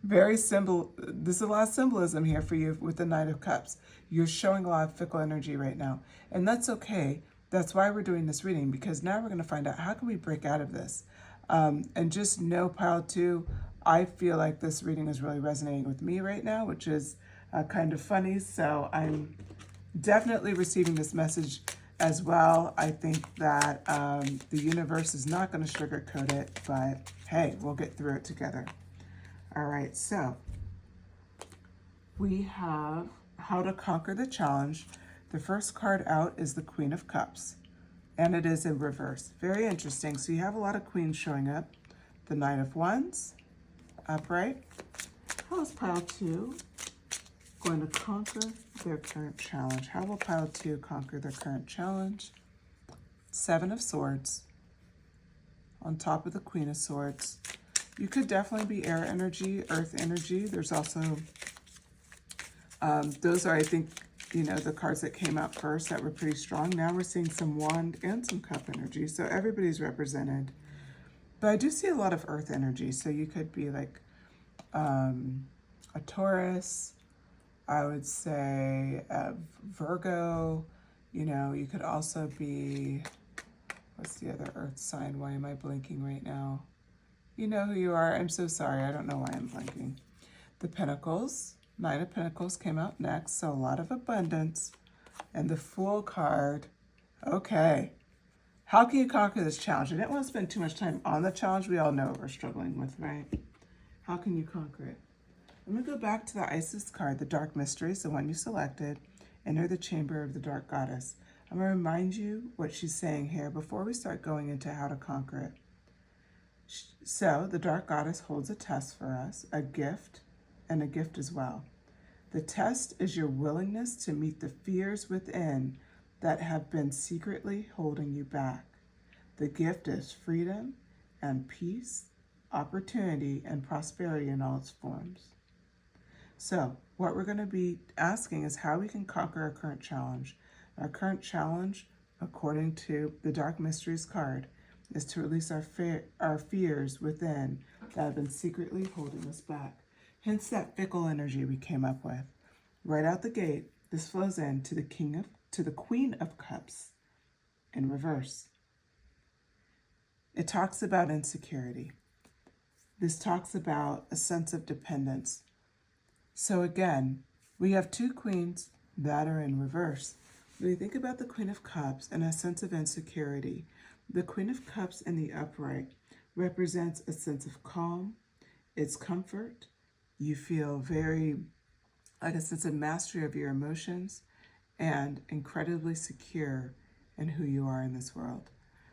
Speaker 1: very simple. There's a lot of symbolism here for you with the Knight of Cups. You're showing a lot of fickle energy right now, and that's okay. That's why we're doing this reading, because now we're going to find out how can we break out of this. And just know, Pile 2, I feel like this reading is really resonating with me right now, which is kind of funny. So I'm definitely receiving this message as well. I think that the universe is not going to sugarcoat it, but hey, we'll get through it together. All right, so we have how to conquer the challenge. The first card out is the Queen of Cups, and it is in reverse. Very interesting. So you have a lot of queens showing up. The Knight of Wands, upright. How is Pile 2 going to conquer their current challenge? How will Pile 2 conquer their current challenge? Seven of Swords on top of the Queen of Swords. You could definitely be air energy, earth energy. There's also, those are, I think, the cards that came out first that were pretty strong. Now we're seeing some wand and some cup energy. So everybody's represented. But I do see a lot of earth energy. So you could be like a Taurus, I would say a Virgo. You could also be, what's the other earth sign? Why am I blinking right now? You know who you are. I'm so sorry. I don't know why I'm blinking. The Pentacles, Knight of Pentacles came out next, so a lot of abundance. And the Fool card. Okay. How can you conquer this challenge? I didn't want to spend too much time on the challenge. We all know what we're struggling with, right? How can you conquer it? I'm going to go back to the Isis card, the Dark Mysteries, the one you selected. Enter the chamber of the Dark Goddess. I'm going to remind you what she's saying here before we start going into how to conquer it. So the Dark Goddess holds a test for us, a gift, and a gift as well. The test is your willingness to meet the fears within that have been secretly holding you back. The gift is freedom and peace, opportunity, and prosperity in all its forms. So what we're going to be asking is how we can conquer our current challenge. Our current challenge, according to the Dark Mysteries card, is to release our fears within that have been secretly holding us back. Hence that fickle energy we came up with. Right out the gate, this flows into the Queen of Cups in reverse. It talks about insecurity. This talks about a sense of dependence. So again, we have two queens that are in reverse. When you think about the Queen of Cups and a sense of insecurity, the Queen of Cups in the upright represents a sense of calm, it's comfort. You feel very like a sense of mastery of your emotions and incredibly secure in who you are in this world.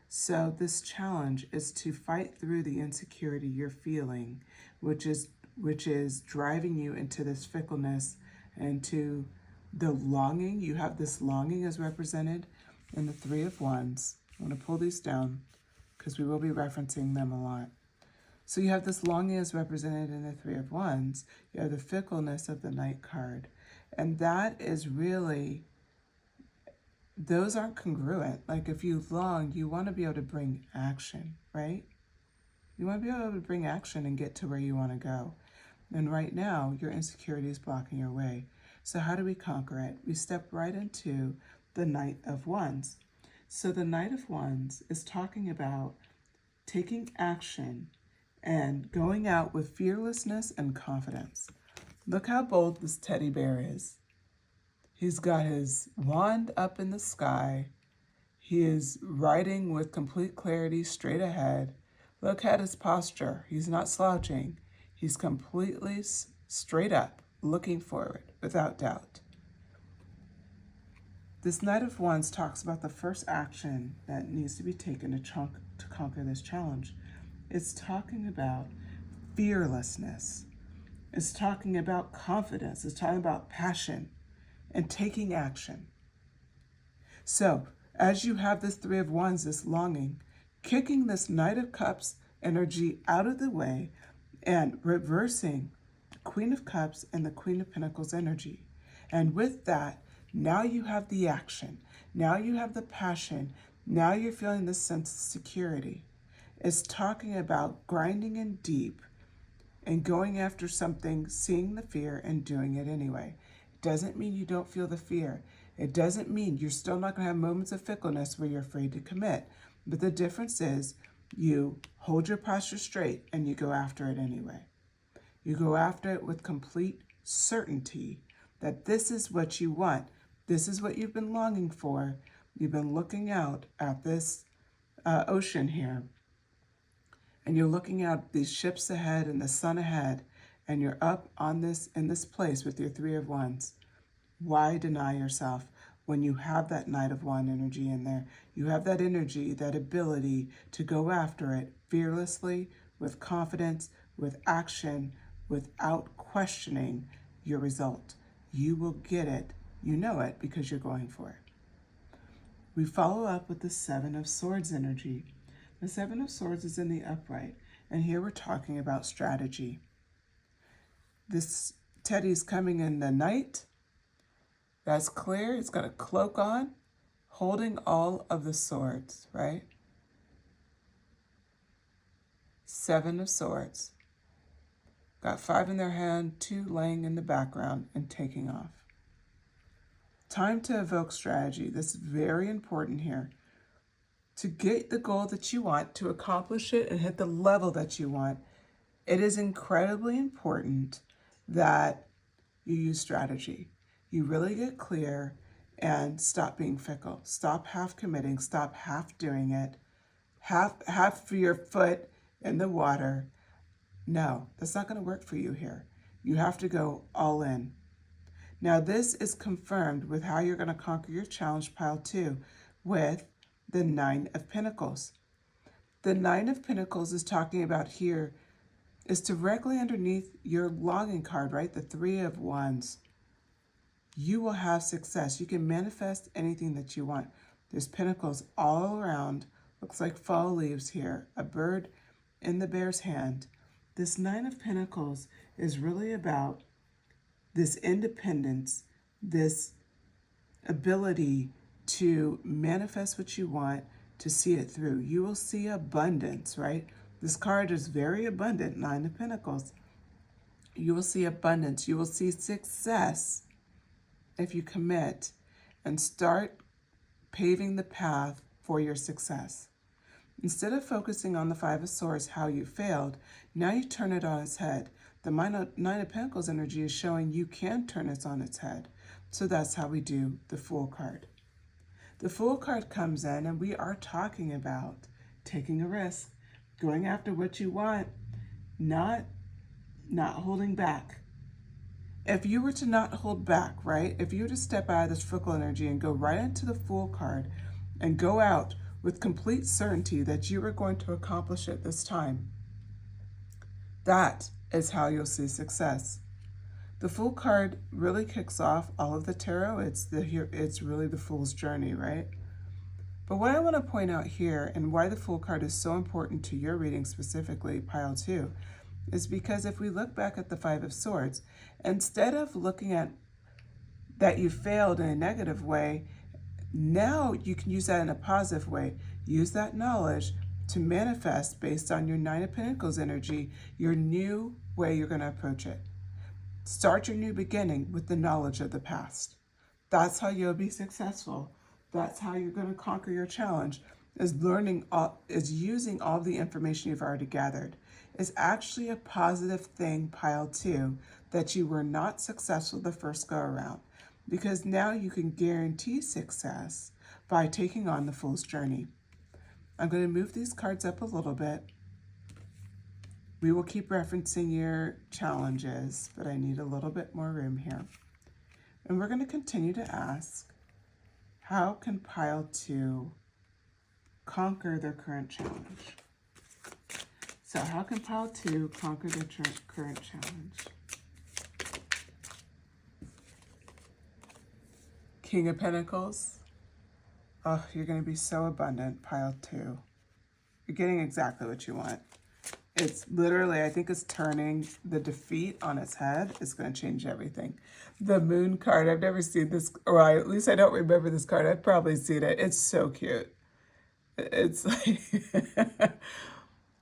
Speaker 1: So this challenge is to fight through the insecurity you're feeling, which is driving you into this fickleness and to the longing. You have this longing as represented in the Three of Wands. I'm going to pull these down because we will be referencing them a lot. So you have this longing as represented in the Three of Wands. You have the fickleness of the Knight card. And that is really, those aren't congruent. Like if you long, you want to be able to bring action, right? You want to be able to bring action and get to where you want to go. And right now, your insecurity is blocking your way. So how do we conquer it? We step right into the Knight of Wands. So the Knight of Wands is talking about taking action and going out with fearlessness and confidence. Look how bold this teddy bear is. He's got his wand up in the sky. He is riding with complete clarity straight ahead. Look at his posture. He's not slouching. He's completely straight up, looking forward, without doubt. This Knight of Wands talks about the first action that needs to be taken to conquer this challenge. It's talking about fearlessness. It's talking about confidence. It's talking about passion and taking action. So, as you have this Three of Wands, this longing, kicking this Knight of Cups energy out of the way and reversing the Queen of Cups and the Queen of Pentacles energy. And with that, now you have the action. Now you have the passion. Now you're feeling this sense of security. It's talking about grinding in deep and going after something, seeing the fear and doing it anyway. It doesn't mean you don't feel the fear. It doesn't mean you're still not going to have moments of fickleness where you're afraid to commit. But the difference is you hold your posture straight and you go after it anyway. You go after it with complete certainty that this is what you want. This is what you've been longing for. You've been looking out at this ocean here. And you're looking out these ships ahead and the sun ahead. And you're up on this in this place with your Three of Wands. Why deny yourself when you have that Knight of Wands energy in there? You have that energy, that ability to go after it fearlessly, with confidence, with action, without questioning your result. You will get it. You know it because you're going for it. We follow up with the Seven of Swords energy. The Seven of Swords is in the upright. And here we're talking about strategy. This teddy's coming in the night. That's clear. He's got a cloak on, holding all of the swords, right? 7 of swords. Got 5 in their hand, 2 laying in the background and taking off. Time to evoke strategy. This is very important here. To get the goal that you want, to accomplish it and hit the level that you want, it is incredibly important that you use strategy. You really get clear and stop being fickle. Stop half committing. Stop half doing it. Half your foot in the water. No, that's not going to work for you here. You have to go all in. Now, this is confirmed with how you're going to conquer your challenge pile 2 with the 9 of Pentacles. The 9 of Pentacles is talking about here is directly underneath your longing card, right? The 3 of Wands. You will have success. You can manifest anything that you want. There's pentacles all around. Looks like fall leaves here. A bird in the bear's hand. This 9 of Pentacles is really about this independence, this ability to manifest what you want, to see it through. You will see abundance, right? This card is very abundant, 9 of Pentacles. You will see abundance. You will see success if you commit and start paving the path for your success. Instead of focusing on the 5 of Swords, how you failed, now you turn it on its head. The 9 of Pentacles energy is showing you can turn it on its head. So that's how we do the Fool card. The Fool card comes in and we are talking about taking a risk, going after what you want, not holding back. If you were to not hold back, right? If you were to step out of this fickle energy and go right into the Fool card and go out with complete certainty that you are going to accomplish it this time, that is how you'll see success. The Fool card really kicks off all of the tarot. It's really the Fool's journey, right? But what I want to point out here and why the Fool card is so important to your reading specifically, pile 2, is because if we look back at the 5 of Swords, instead of looking at that you failed in a negative way, now you can use that in a positive way. Use that knowledge to manifest based on your 9 of Pentacles energy, your new way you're going to approach it. Start your new beginning with the knowledge of the past. That's how you'll be successful. That's how you're going to conquer your challenge, is using all the information you've already gathered. It's actually a positive thing, pile 2, that you were not successful the first go around, because now you can guarantee success by taking on the Fool's journey. I'm going to move these cards up a little bit. We will keep referencing your challenges, but I need a little bit more room here. And we're going to continue to ask, how can pile 2 conquer their current challenge? So how can pile 2 conquer their current challenge? King of Pentacles. Oh, you're going to be so abundant, pile 2. You're getting exactly what you want. It's literally, I think it's turning the defeat on its head. It's going to change everything. The Moon card, I've never seen this, or at least I don't remember this card. I've probably seen it. It's so cute. It's like,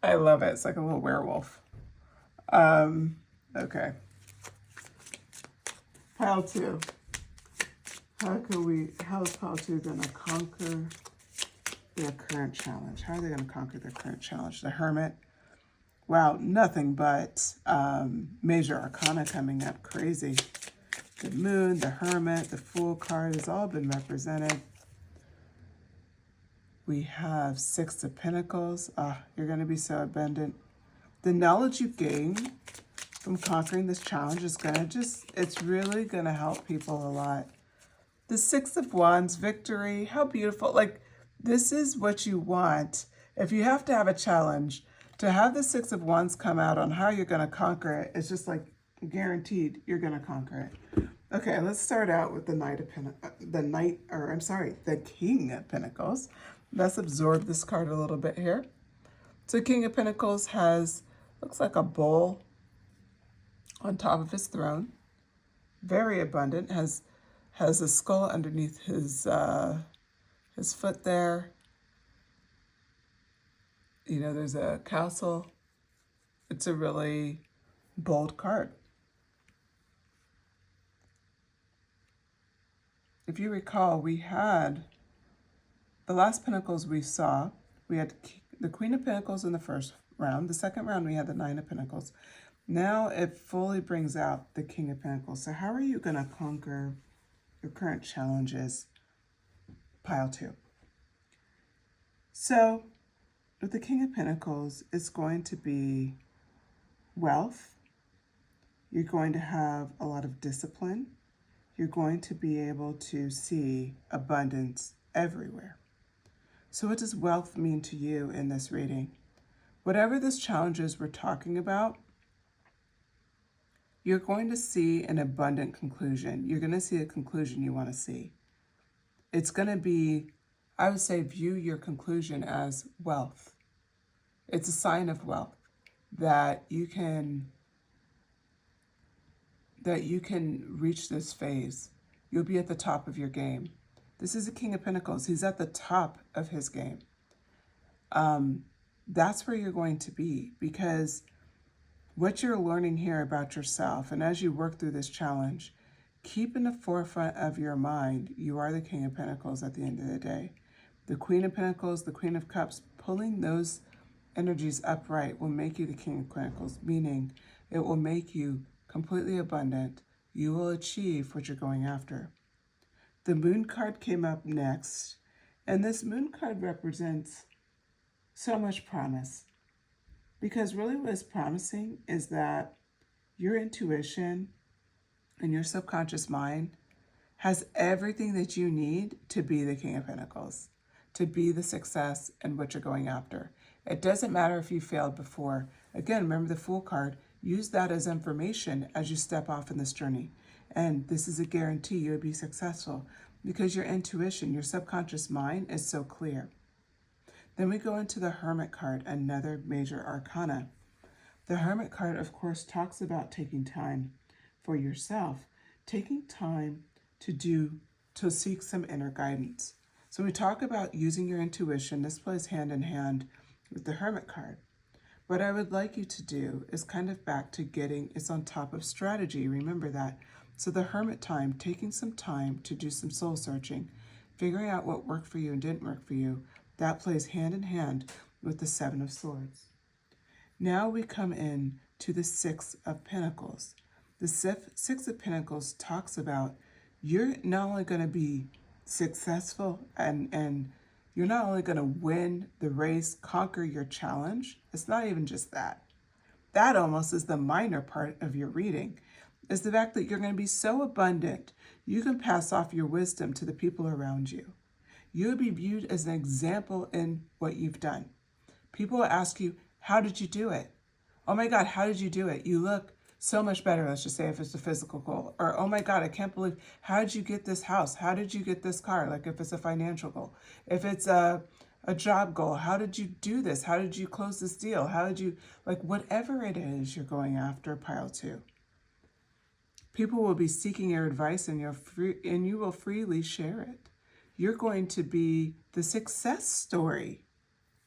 Speaker 1: I love it. It's like a little werewolf. Okay. Pile 2. How is pile 2 going to conquer their current challenge? How are they going to conquer their current challenge? The Hermit. Wow, nothing but major arcana coming up. Crazy. The Moon, the Hermit, the Fool card has all been represented. We have 6 of Pentacles. You're going to be so abundant. The knowledge you gain from conquering this challenge is going to it's really going to help people a lot. The 6 of Wands, victory, how beautiful. Like, this is what you want. If you have to have a challenge, to have the 6 of Wands come out on how you're going to conquer it, it's just like guaranteed you're going to conquer it. Okay, let's start out with the King of Pentacles. Let's absorb this card a little bit here. So King of Pentacles has, looks like a bowl on top of his throne. Very abundant, has a skull underneath his foot there. You know, there's a castle. It's a really bold card. If you recall, we had the last Pentacles we saw. We had the Queen of Pentacles in the first round. The second round, we had the Nine of Pentacles. Now it fully brings out the King of Pentacles. So how are you going to conquer your current challenges? Pile 2. So with the King of Pentacles, it's going to be wealth. You're going to have a lot of discipline. You're going to be able to see abundance everywhere. So what does wealth mean to you in this reading? Whatever this challenge is we're talking about, you're going to see an abundant conclusion. You're going to see a conclusion you want to see. It's going to be, I would say, view your conclusion as wealth. It's a sign of wealth that you can reach this phase. You'll be at the top of your game. This is a King of Pentacles. He's at the top of his game. That's where you're going to be, because what you're learning here about yourself, and as you work through this challenge, keep in the forefront of your mind, you are the King of Pentacles at the end of the day. The Queen of Pentacles, the Queen of Cups, pulling those energies upright will make you the King of Pentacles, meaning it will make you completely abundant. You will achieve what you're going after. The Moon card came up next, and this Moon card represents so much promise, because really what it's promising is that your intuition and your subconscious mind has everything that you need to be the King of Pentacles, to be the success in what you're going after. It doesn't matter if you failed before. Again, remember the Fool card. Use that as information as you step off in this journey. And this is a guarantee you'll be successful, because your intuition, your subconscious mind is so clear. Then we go into the Hermit card, another major arcana. The Hermit card, of course, talks about taking time for yourself, taking time to seek some inner guidance. So we talk about using your intuition. This plays hand in hand with the Hermit card. What I would like you to do is kind of back to it's on top of strategy. Remember that. So the Hermit time, taking some time to do some soul searching, figuring out what worked for you and didn't work for you, that plays hand in hand with the Seven of Swords. Now we come in to the Six of Pentacles. The Six of Pentacles talks about you're not only going to be successful and you're not only going to win the race, conquer your challenge. It's not even just that. That almost is the minor part of your reading, is the fact that you're going to be so abundant, you can pass off your wisdom to the people around you. You'll be viewed as an example in what you've done. People will ask you, how did you do it? Oh my God, how did you do it? You look so much better, let's just say, if it's a physical goal. Or, oh my God, I can't believe, how did you get this house? How did you get this car? Like if it's a financial goal. If it's a job goal, how did you do this? How did you close this deal? How did you, like whatever it is you're going after, pile 2. People will be seeking your advice and you will freely share it. You're going to be the success story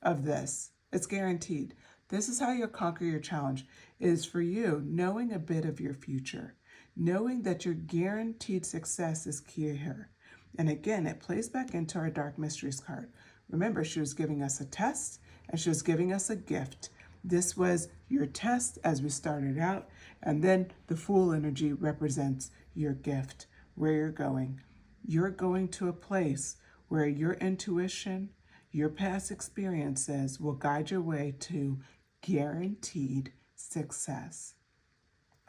Speaker 1: of this. It's guaranteed. This is how you'll conquer your challenge, is for you knowing a bit of your future, knowing that your guaranteed success is key here. And again, it plays back into our Dark Mysteries card. Remember, she was giving us a test and she was giving us a gift. This was your test as we started out, and then the Fool energy represents your gift, where you're going. You're going to a place where your intuition, your past experiences will guide your way to guaranteed success.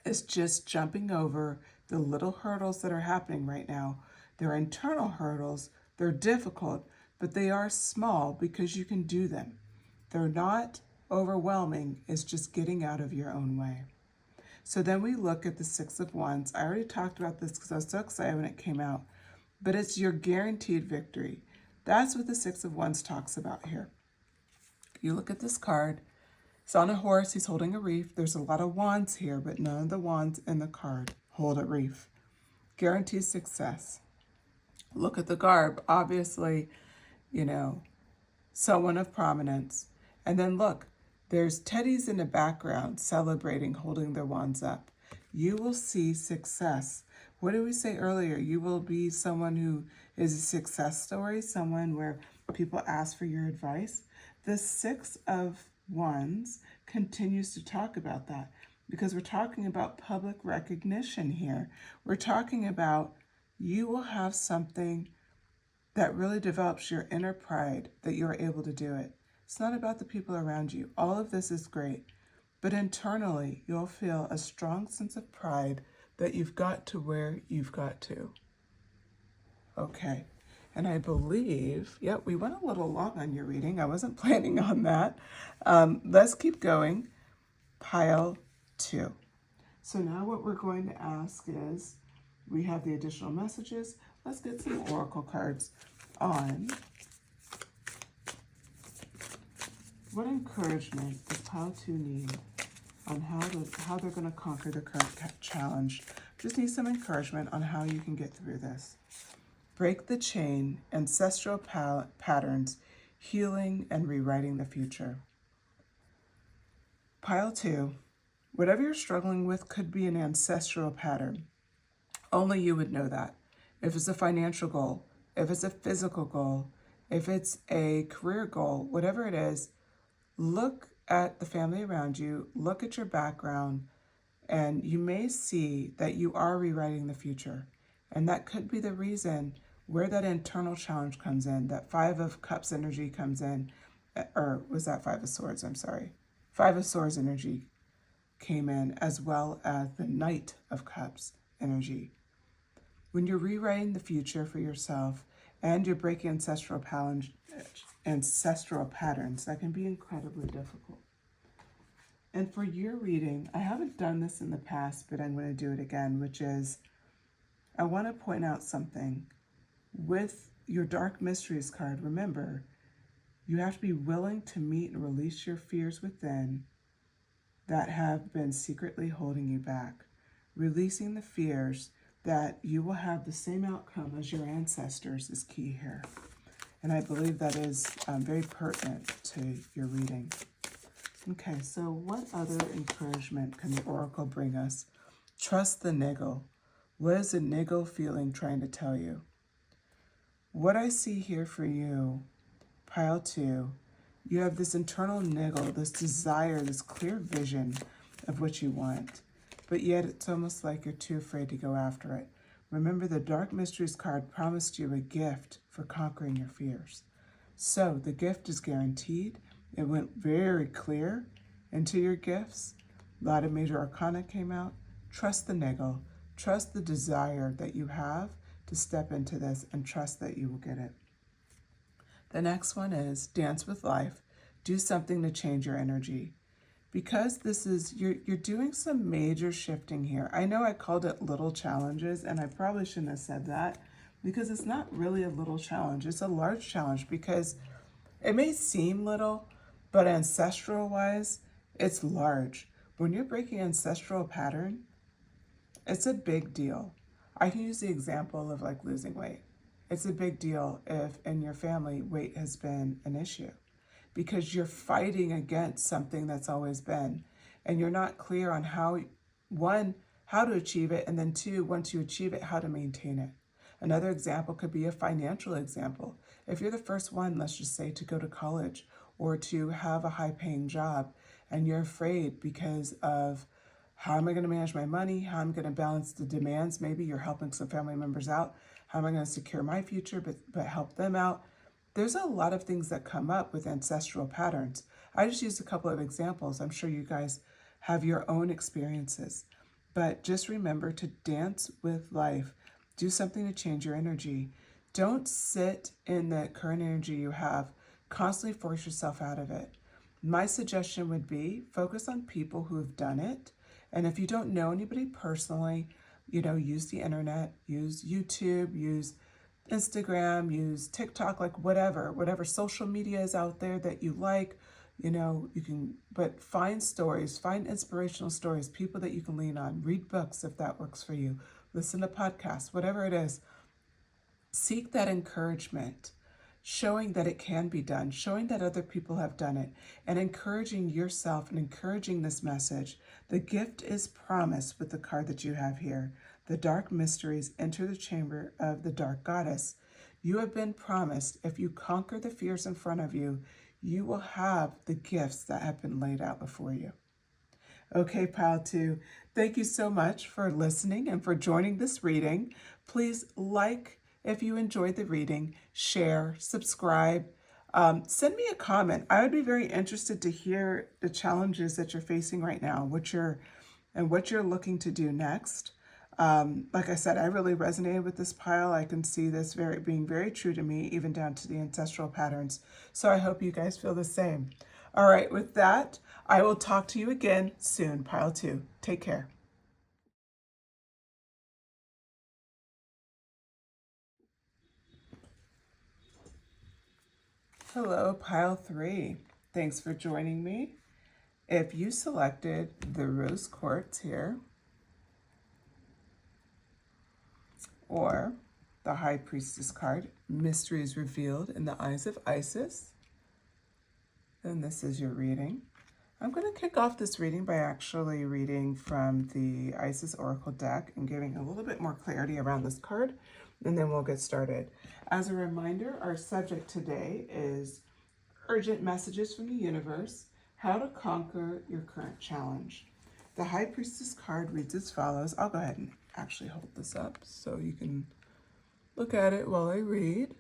Speaker 1: It's just jumping over the little hurdles that are happening right now. They're internal hurdles. They're difficult, but they are small because you can do them. They're not overwhelming. It's just getting out of your own way. So then we look at the Six of Wands. I already talked about this because I was so excited when it came out, but it's your guaranteed victory. That's what the Six of Wands talks about here. you look at this card, he's on a horse, he's holding a reef. There's a lot of wands here, but none of the wands in the card hold a reef. Guarantees success. Look at the garb, obviously, you know, someone of prominence. And then look, there's teddies in the background celebrating, holding their wands up. You will see success. What did we say earlier? You will be someone who is a success story, someone where people ask for your advice. The Six of Wands continues to talk about that because we're talking about public recognition here. We're talking about you will have something that really develops your inner pride that you're able to do it. It's not about the people around you. All of this is great, but internally you'll feel a strong sense of pride that you've got to where you've got to. Okay, and I believe, yep, we went a little long on your reading. I wasn't planning on that. Let's keep going. Pile 2. So now what we're going to ask is, we have the additional messages. Let's get some oracle cards on what encouragement does Pile 2 need on how they're going to conquer the current challenge. Just need some encouragement on how you can get through this. Break the chain, ancestral patterns, healing and rewriting the future. Pile 2, whatever you're struggling with could be an ancestral pattern. Only you would know that. If it's a financial goal, if it's a physical goal, if it's a career goal, whatever it is, look at the family around you, look at your background, and you may see that you are rewriting the future. And that could be the reason where that internal challenge comes in, that Five of Cups energy comes in, or was that Five of Swords? I'm sorry. Five of Swords energy came in, as well as the Knight of Cups energy. When you're rewriting the future for yourself and you're breaking ancestral patterns, that can be incredibly difficult. And for your reading, I haven't done this in the past, but I'm going to do it again, which is, I want to point out something. With your Dark Mysteries card, remember, you have to be willing to meet and release your fears within that have been secretly holding you back. Releasing the fears that you will have the same outcome as your ancestors is key here. And I believe that is very pertinent to your reading. Okay, so what other encouragement can the Oracle bring us? Trust the niggle. What is the niggle feeling trying to tell you? What I see here for you, Pile 2, you have this internal niggle, this desire, this clear vision of what you want. But yet it's almost like you're too afraid to go after it. Remember, the Dark Mysteries card promised you a gift for conquering your fears. So the gift is guaranteed. It went very clear into your gifts. A lot of major arcana came out. Trust the niggle. Trust the desire that you have to step into this, and trust that you will get it. The next one is dance with life. Do something to change your energy. Because this is, you're doing some major shifting here. I know I called it little challenges, and I probably shouldn't have said that, because it's not really a little challenge. It's a large challenge, because it may seem little, but ancestral-wise, it's large. When you're breaking ancestral pattern, it's a big deal. I can use the example of like losing weight. It's a big deal if in your family weight has been an issue, because you're fighting against something that's always been, and you're not clear on how, one, how to achieve it, and then two, once you achieve it, how to maintain it. Another example could be a financial example. If you're the first one, let's just say, to go to college or to have a high-paying job, and you're afraid because of how am I going to manage my money, how I'm going to balance the demands, maybe you're helping some family members out, how am I going to secure my future but help them out? There's a lot of things that come up with ancestral patterns. I just used a couple of examples. I'm sure you guys have your own experiences. But just remember to dance with life. Do something to change your energy. Don't sit in the current energy you have. Constantly force yourself out of it. My suggestion would be focus on people who have done it. And if you don't know anybody personally, use the internet, use YouTube, use Instagram, use TikTok, like whatever social media is out there that you like, You know, you can, but find stories, find inspirational stories, people that you can lean on. Read books if that works for you. Listen to podcasts, whatever it is. Seek that encouragement, showing that it can be done, showing that other people have done it, and encouraging yourself and encouraging this message. The gift is promised with the card that you have here. The dark mysteries enter the chamber of the dark goddess. You have been promised if you conquer the fears in front of you, you will have the gifts that have been laid out before you. Okay, Pile 2, thank you so much for listening and for joining this reading. Please like if you enjoyed the reading, share, subscribe, send me a comment. I would be very interested to hear the challenges that you're facing right now, what you're looking to do next. Like I said, I really resonated with this pile. I can see this being very true to me, even down to the ancestral patterns. So I hope you guys feel the same. All right, with that, I will talk to you again soon, Pile 2. Take care. Hello, Pile 3. Thanks for joining me. If you selected the Rose Quartz here, or the High Priestess card, Mysteries Revealed in the Eyes of Isis, then this is your reading. I'm going to kick off this reading by actually reading from the Isis Oracle deck and giving a little bit more clarity around this card, and then we'll get started. As a reminder, our subject today is urgent messages from the universe, how to conquer your current challenge. The High Priestess card reads as follows. I'll go ahead and actually hold this up so you can look at it while I read.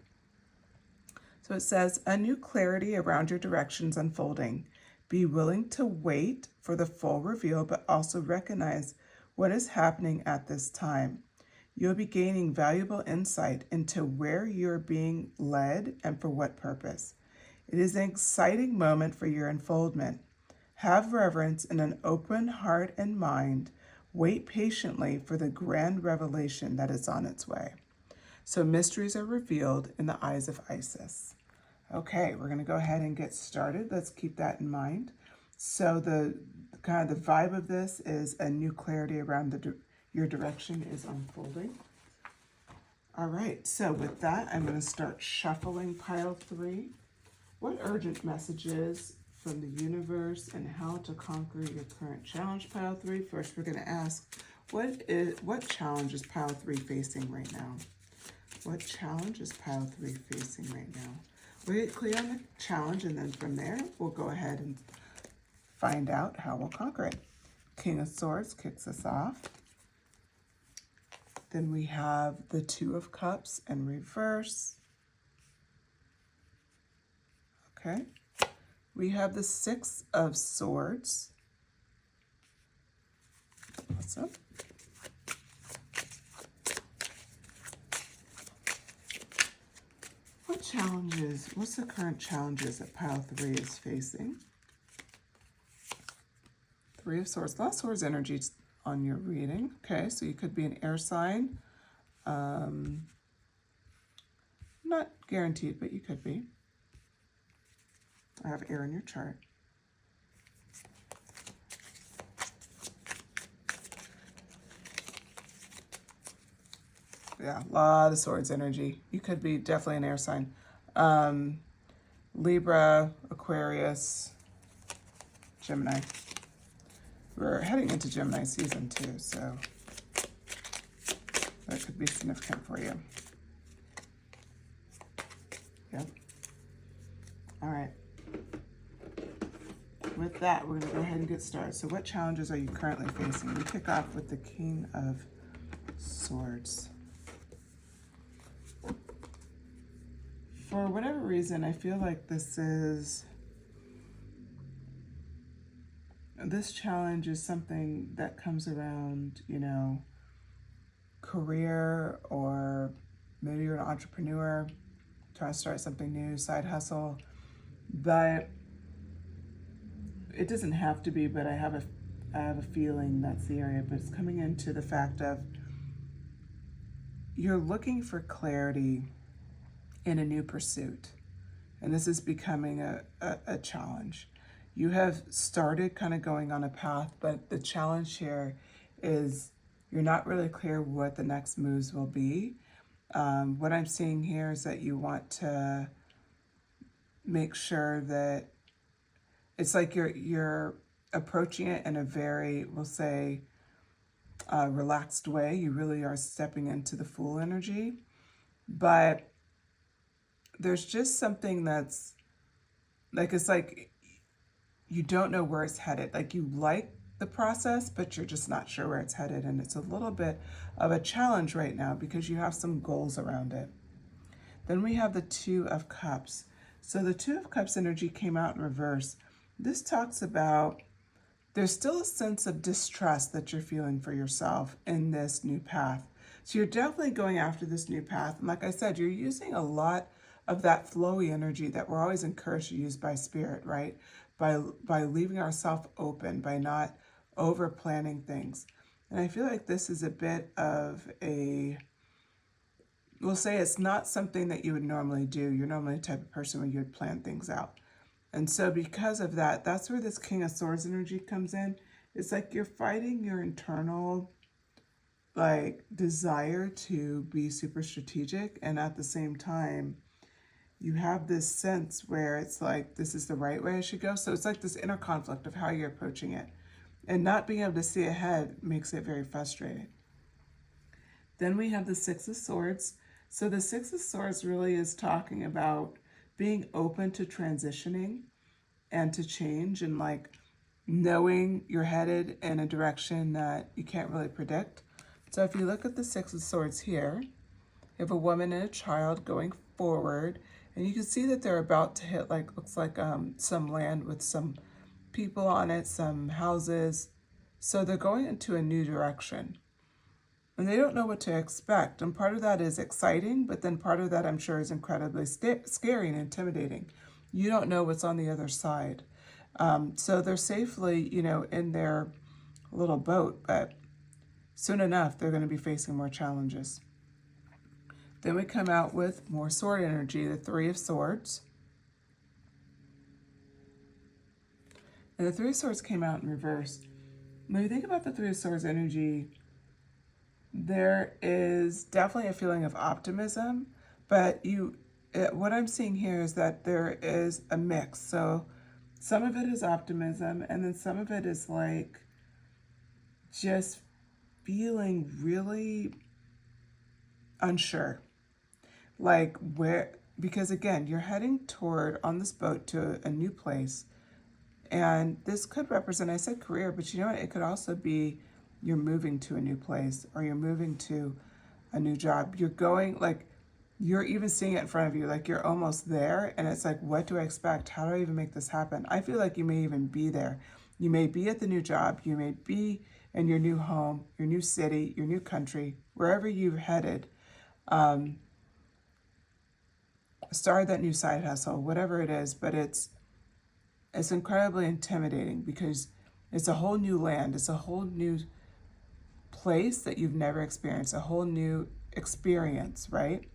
Speaker 1: So it says, a new clarity around your directions unfolding. Be willing to wait for the full reveal, but also recognize what is happening at this time. You'll be gaining valuable insight into where you're being led and for what purpose. It is an exciting moment for your unfoldment. Have reverence and an open heart and mind. Wait patiently for the grand revelation that is on its way. So mysteries are revealed in the eyes of Isis. Okay, we're going to go ahead and get started. Let's keep that in mind. So the kind of the vibe of this is a new clarity around your direction is unfolding. All right, so with that, I'm going to start shuffling Pile 3. What urgent messages from the universe and how to conquer your current challenge, Pile 3? First, we're going to ask, what challenge is Pile 3 facing right now? What challenge is Pile 3 facing right now? We'll get clear on the challenge, and then from there, we'll go ahead and find out how we'll conquer it. King of Swords kicks us off. Then we have the Two of Cups in reverse. Okay. We have the Six of Swords. What's up? What challenges, what's the current challenges that Pile 3 is facing? Three of Swords. A lot of Swords energy on your reading. Okay, so you could be an air sign. Not guaranteed, but you could be. I have air in your chart. Yeah, a lot of Swords energy. You could be definitely an air sign. Libra, Aquarius, Gemini. We're heading into Gemini season too, so that could be significant for you. Yep. All right. With that, we're going to go ahead and get started. So what challenges are you currently facing? We kick off with the King of Swords. For whatever reason, I feel like this challenge is something that comes around, you know, career, or maybe you're an entrepreneur trying to start something new, side hustle, but it doesn't have to be, but I have a feeling that's the area, but it's coming into the fact of you're looking for clarity in a new pursuit, and this is becoming a challenge. You have started kind of going on a path, but the challenge here is you're not really clear what the next moves will be. What I'm seeing here is that you want to make sure that it's like you're approaching it in a very, we'll say, relaxed way. You really are stepping into the Fool energy, but there's just something that's like, it's like you don't know where it's headed. Like, you like the process, but you're just not sure where it's headed, and it's a little bit of a challenge right now because you have some goals around it. Then we have the Two of Cups. So the Two of Cups energy came out in reverse. This talks about there's still a sense of distrust that you're feeling for yourself in this new path. So you're definitely going after this new path. And like I said, you're using a lot of that flowy energy that we're always encouraged to use by spirit, right? By leaving ourselves open, by not over planning things. And I feel like this is a bit of a, we'll say it's not something that you would normally do. You're normally the type of person where you would plan things out. And so because of that, that's where this King of Swords energy comes in. It's like you're fighting your internal like desire to be super strategic, and at the same time you have this sense where it's like this is the right way I should go. So it's like this inner conflict of how you're approaching it, and not being able to see ahead makes it very frustrating. Then we have the Six of Swords. So the Six of Swords really is talking about being open to transitioning and to change, and like knowing you're headed in a direction that you can't really predict. So if you look at the Six of Swords here, you have a woman and a child going forward, and you can see that they're about to hit, like, looks like some land with some people on it, some houses. So they're going into a new direction, and they don't know what to expect. And part of that is exciting, but then part of that, I'm sure, is incredibly scary and intimidating. You don't know what's on the other side. So they're safely, in their little boat, but soon enough, they're going to be facing more challenges. Then we come out with more sword energy, the Three of Swords. And the Three of Swords came out in reverse. When you think about the Three of Swords energy, there is definitely a feeling of optimism, but what I'm seeing here is that there is a mix. So some of it is optimism, and then some of it is like just feeling really unsure. Like because again, you're heading toward, on this boat, to a new place. And this could represent, I said career, but you know what? It could also be you're moving to a new place, or you're moving to a new job. You're going, like, you're even seeing it in front of you, like you're almost there, and it's like, what do I expect? How do I even make this happen? I feel like you may even be there. You may be at the new job. You may be in your new home, your new city, your new country, wherever you've headed. Start that new side hustle, whatever it is, but it's incredibly intimidating because it's a whole new land. It's a whole new place that you've never experienced, a whole new experience, right?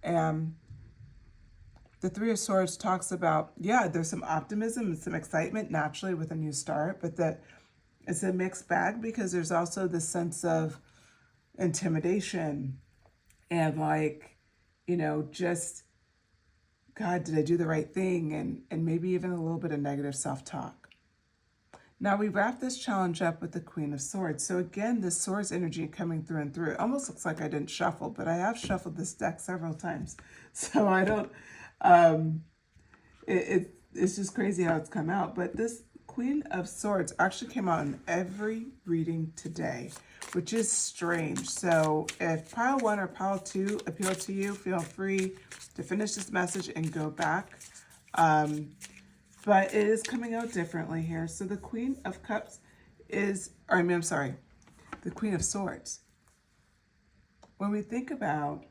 Speaker 1: And the Three of Swords talks about, yeah, there's some optimism and some excitement naturally with a new start, but that it's a mixed bag because there's also this sense of intimidation and like, just, God, did I do the right thing? And maybe even a little bit of negative self-talk. Now we wrap this challenge up with the Queen of Swords. So again, this Swords energy coming through and through. It almost looks like I didn't shuffle, but I have shuffled this deck several times. So I don't, it's just crazy how it's come out. But this Queen of Swords actually came out in every reading today, which is strange. So if pile 1 or pile 2 appeal to you, feel free to finish this message and go back. But it is coming out differently here. So the Queen of Cups is, the Queen of Swords. When we think about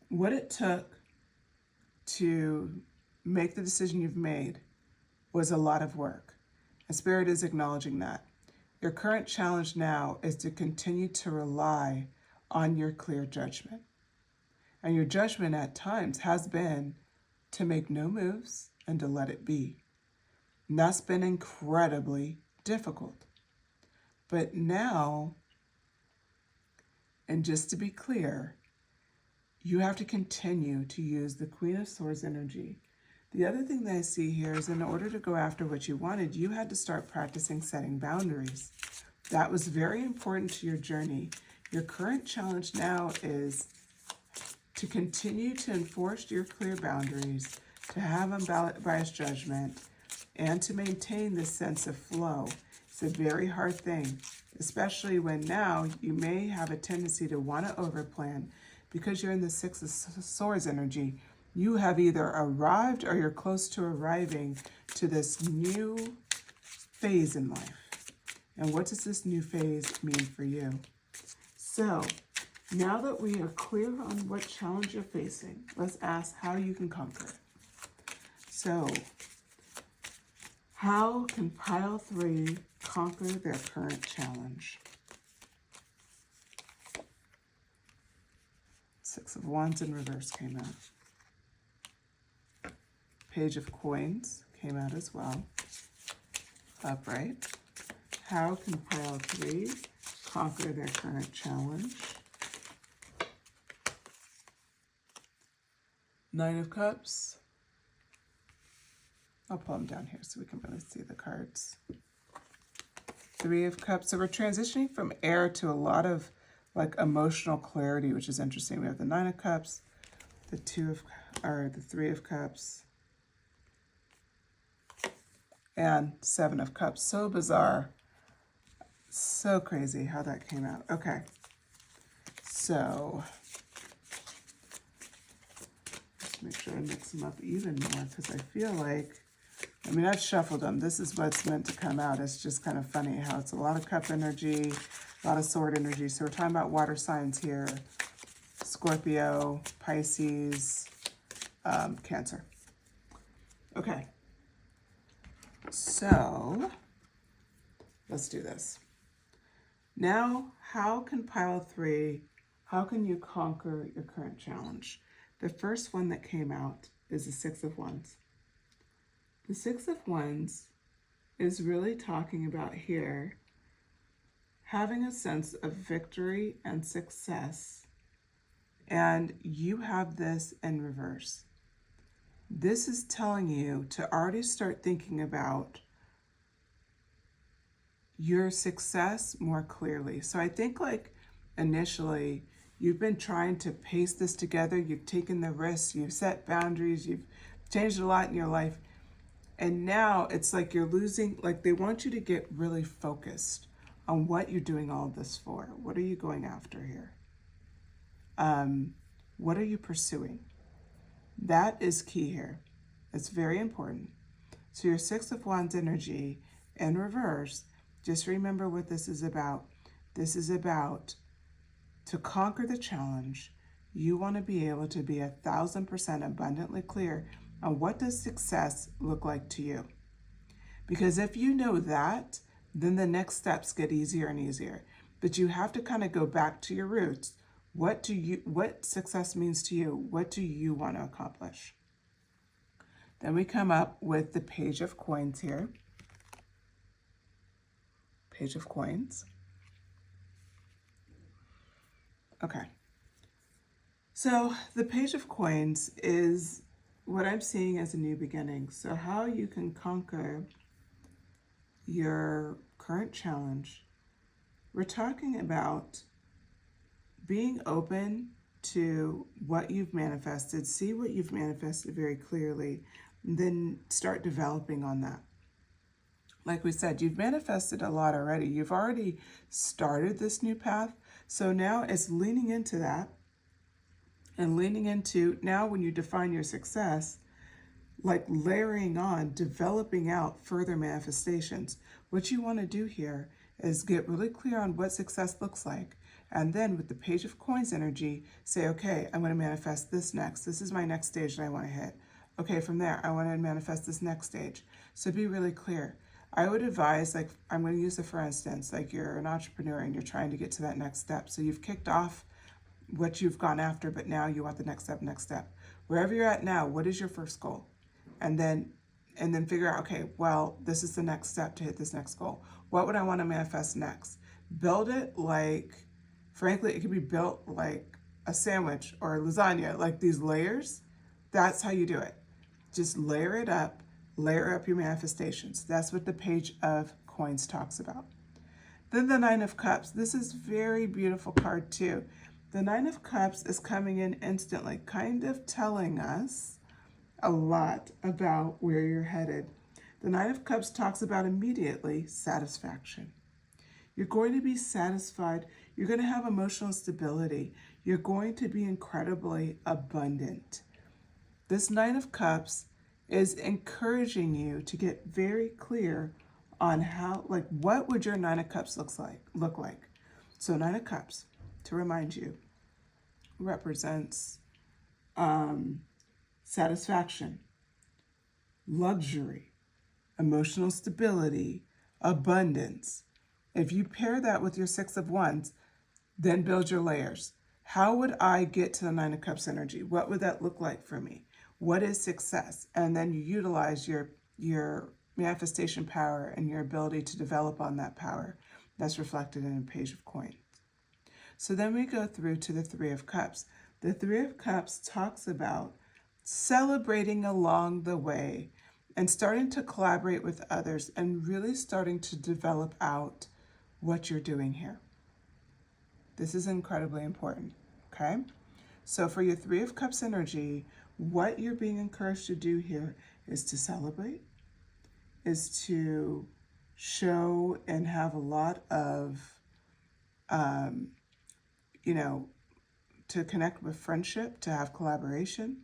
Speaker 1: what it took to make the decision you've made, was a lot of work. And Spirit is acknowledging that. Your current challenge now is to continue to rely on your clear judgment. And your judgment at times has been to make no moves and to let it be. And that's been incredibly difficult. But now, and just to be clear, you have to continue to use the Queen of Swords energy. The other thing that I see here is in order to go after what you wanted, you had to start practicing setting boundaries. That was very important to your journey. Your current challenge now is to continue to enforce your clear boundaries, to have unbiased judgment, and to maintain this sense of flow. It's a very hard thing, especially when now you may have a tendency to want to overplan because you're in the Six of Swords energy. You have either arrived or you're close to arriving to this new phase in life. And what does this new phase mean for you? So, now that we are clear on what challenge you're facing, let's ask how you can conquer it. So, how can pile 3 conquer their current challenge? Six of Wands in reverse came out. Page of Coins came out as well. Upright. How can pile 3 conquer their current challenge? Nine of Cups. I'll pull them down here so we can really see the cards. Three of Cups. So we're transitioning from air to a lot of like emotional clarity, which is interesting. We have the Nine of Cups, the Three of Cups, and Seven of Cups. So bizarre. So crazy how that came out. Okay. So let's make sure I mix them up even more because I feel like, I mean, I've shuffled them. This is what's meant to come out. It's just kind of funny how it's a lot of cup energy, a lot of sword energy. So we're talking about water signs here. Scorpio, Pisces, Cancer. Okay. So let's do this. Now, how can pile 3, how can you conquer your current challenge? The first one that came out is the Six of Wands. The Six of Wands is really talking about here having a sense of victory and success, and you have this in reverse. This is telling you to already start thinking about your success more clearly. So I think like initially you've been trying to pace this together, you've taken the risks, you've set boundaries, you've changed a lot in your life, and now it's like you're losing, like they want you to get really focused on what you're doing all of this for. What are you going after here? What are you pursuing? That is key here. It's very important. So your Six of Wands energy in reverse, just remember what this is about. This is about to conquer the challenge. You want to be able to be 1,000% abundantly clear on what does success look like to you. Because if you know that, then the next steps get easier and easier. But you have to kind of go back to your roots. What success means to you? What do you want to accomplish? Then we come up with the Page of Coins here. Page of Coins. Okay. So the Page of Coins is what I'm seeing as a new beginning. So how you can conquer your current challenge. We're talking about being open to what you've manifested, see what you've manifested very clearly, and then start developing on that. Like we said, you've manifested a lot already. You've already started this new path. So now it's leaning into that and leaning into now when you define your success, like layering on, developing out further manifestations. What you want to do here is get really clear on what success looks like. And then with the Page of Coins energy, say, okay, I'm going to manifest this next. This is my next stage that I want to hit. Okay, from there, I want to manifest this next stage. So be really clear. I would advise, like, I'm going to use it for instance, like you're an entrepreneur and you're trying to get to that next step. So you've kicked off what you've gone after, but now you want the next step. Wherever you're at now, what is your first goal? And then and then figure out, okay, well, this is the next step to hit this next goal. What would I want to manifest next? Build it like, frankly, it could be built like a sandwich or a lasagna, like these layers. That's how you do it. Just layer up your manifestations. That's what the Page of Coins talks about. Then the Nine of Cups. This is very beautiful card too. The Nine of Cups is coming in instantly, kind of telling us a lot about where you're headed. The Nine of Cups talks about immediately satisfaction. You're going to be satisfied. You're going to have emotional stability. You're going to be incredibly abundant. This Nine of Cups is encouraging you to get very clear on how, like, what would your Nine of Cups look like. So Nine of Cups, to remind you, represents satisfaction, luxury, emotional stability, abundance. If you pair that with your Six of Wands, then build your layers. How would I get to the Nine of Cups energy? What would that look like for me? What is success? And then you utilize your manifestation power and your ability to develop on that power. That's reflected in a Page of Coins. So then we go through to the Three of Cups. The Three of Cups talks about celebrating along the way and starting to collaborate with others and really starting to develop out what you're doing here. This is incredibly important, okay? So for your Three of Cups energy, what you're being encouraged to do here is to celebrate, is to show and have a lot of, to connect with friendship, to have collaboration,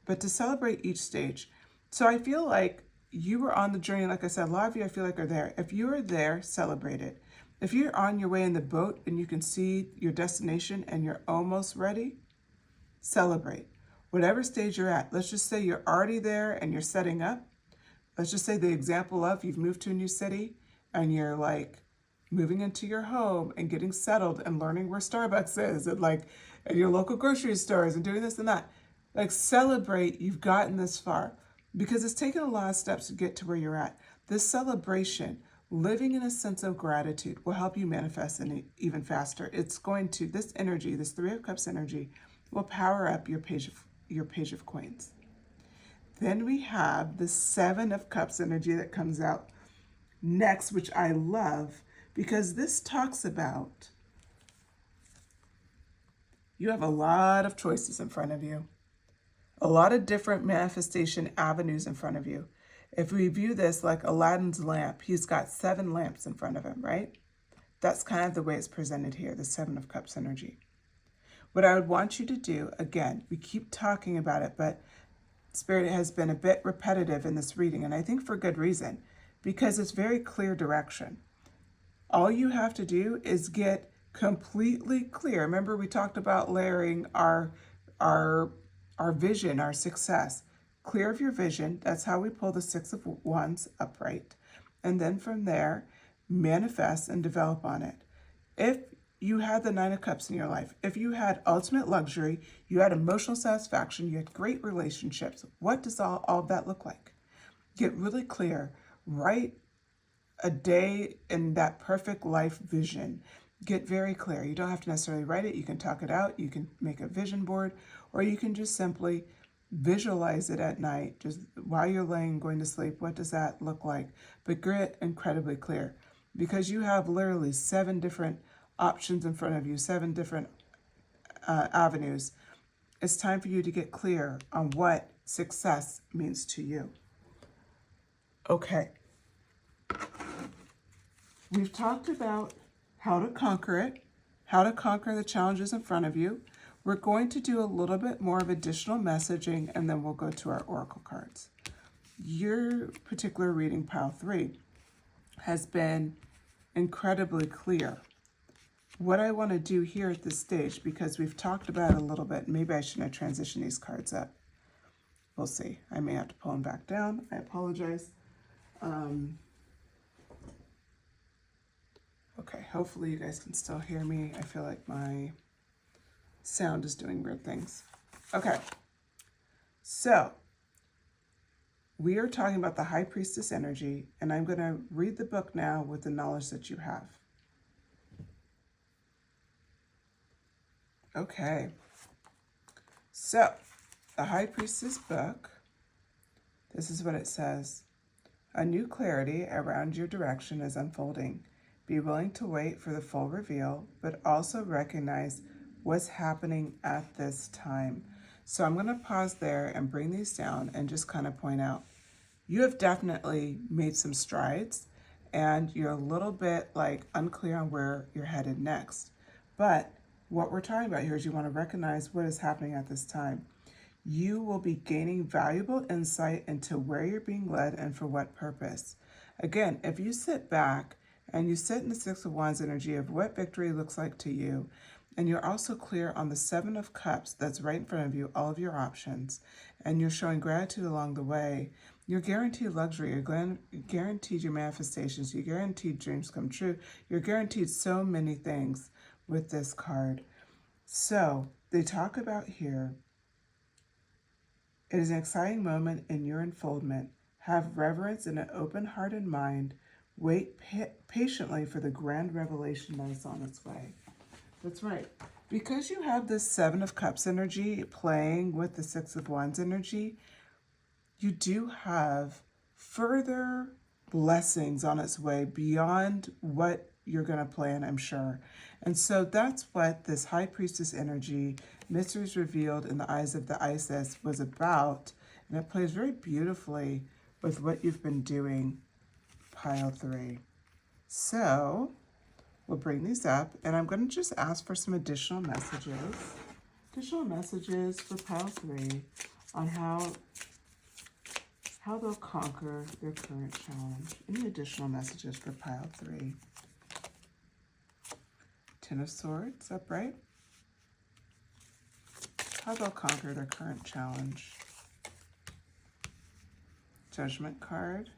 Speaker 1: but to celebrate each stage. So I feel like you were on the journey, like I said, a lot of you I feel like are there. If you are there, celebrate it. If you're on your way in the boat and you can see your destination and you're almost ready, celebrate. Whatever stage you're at, let's just say you're already there and you're setting up. Let's just say the example of you've moved to a new city and you're like moving into your home and getting settled and learning where Starbucks is and like at your local grocery stores and doing this and that. Like celebrate you've gotten this far because it's taken a lot of steps to get to where you're at. This celebration, living in a sense of gratitude will help you manifest it even faster. It's going to, this energy, this Three of Cups energy will power up your Page of Coins. Then we have the Seven of Cups energy that comes out next, which I love because this talks about you have a lot of choices in front of you, a lot of different manifestation avenues in front of you. If we view this like Aladdin's lamp, he's got 7 lamps in front of him, right? That's kind of the way it's presented here, the Seven of Cups energy. What I would want you to do, again, we keep talking about it, but Spirit has been a bit repetitive in this reading, and I think for good reason, because it's very clear direction. All you have to do is get completely clear. Remember, we talked about layering our vision, our success. Clear of your vision. That's how we pull the Six of Wands upright. And then from there, manifest and develop on it. If you had the Nine of Cups in your life, if you had ultimate luxury, you had emotional satisfaction, you had great relationships, what does all of that look like? Get really clear. Write a day in that perfect life vision. Get very clear. You don't have to necessarily write it. You can talk it out. You can make a vision board, or you can just simply visualize it at night, just while you're laying, going to sleep. What does that look like? But get incredibly clear because you have literally 7 different options in front of you, 7 different avenues. It's time for you to get clear on what success means to you. Okay. We've talked about how to conquer it, how to conquer the challenges in front of you. We're going to do a little bit more of additional messaging, and then we'll go to our oracle cards. Your particular reading, pile 3, has been incredibly clear. What I want to do here at this stage, because we've talked about it a little bit, maybe I shouldn't have transitioned these cards up. We'll see. I may have to pull them back down. I apologize. Okay, hopefully you guys can still hear me. I feel like my sound is doing weird things. Okay, so We are talking about the High Priestess energy, and I'm going to read the book now with the knowledge that you have. Okay. So, the High Priestess book, this is what it says. A new clarity around your direction is unfolding. Be willing to wait for the full reveal, but also recognize what's happening at this time. So I'm going to pause there and bring these down and just kind of point out, you have definitely made some strides and you're a little bit like unclear on where you're headed next. But what we're talking about here is you want to recognize what is happening at this time. You will be gaining valuable insight into where you're being led and for what purpose. Again, if you sit back and you sit in the Six of Wands energy of what victory looks like to you, and you're also clear on the Seven of Cups that's right in front of you, all of your options, and you're showing gratitude along the way, you're guaranteed luxury, you're guaranteed your manifestations, you're guaranteed dreams come true, you're guaranteed so many things with this card. So they talk about here, it is an exciting moment in your unfoldment. Have reverence and an open heart and mind. Wait patiently for the grand revelation that is on its way. That's right. Because you have this Seven of Cups energy playing with the Six of Wands energy, you do have further blessings on its way beyond what you're going to plan, I'm sure. And so that's what this High Priestess energy, Mysteries Revealed in the Eyes of the Isis, was about. And it plays very beautifully with what you've been doing, pile 3. So we'll bring these up, and I'm going to just ask for some additional messages for pile 3 on how they'll conquer their current challenge. Any additional messages for pile 3? Ten of Swords, upright. How they'll conquer their current challenge. Judgment card.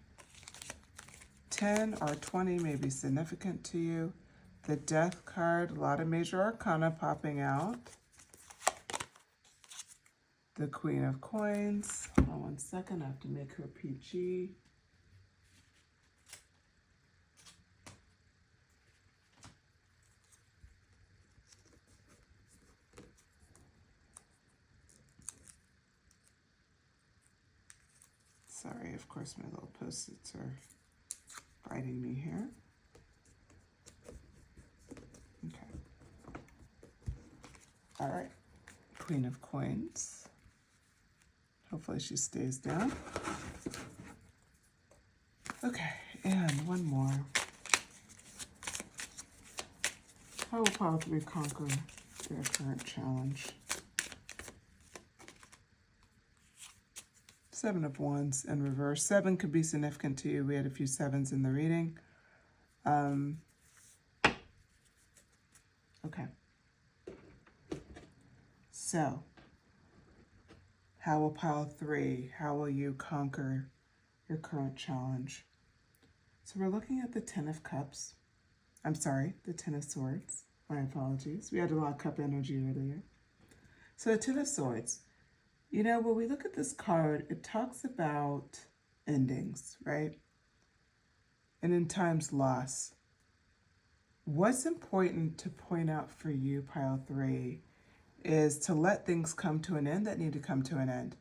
Speaker 1: 10 or 20 may be significant to you. The Death card, a lot of major arcana popping out. The Queen of Coins. Hold on 1 second, I have to make her PG. Sorry, of course my little post-its are biting me here. Okay. All right. Queen of Coins. Hopefully she stays down. Okay, and one more. How will pile 3 conquer their current challenge? Seven of Wands in reverse. 7 could be significant to you. We had a few 7s in the reading. Okay. So, how will pile 3? How will you conquer your current challenge? So we're looking at the Ten of Cups. I'm sorry, the Ten of Swords. My apologies. We had a lot of cup energy earlier. So the Ten of Swords. You know, when we look at this card, it talks about endings, right? And in times loss. What's important to point out for you, pile 3, is to let things come to an end that need to come to an end.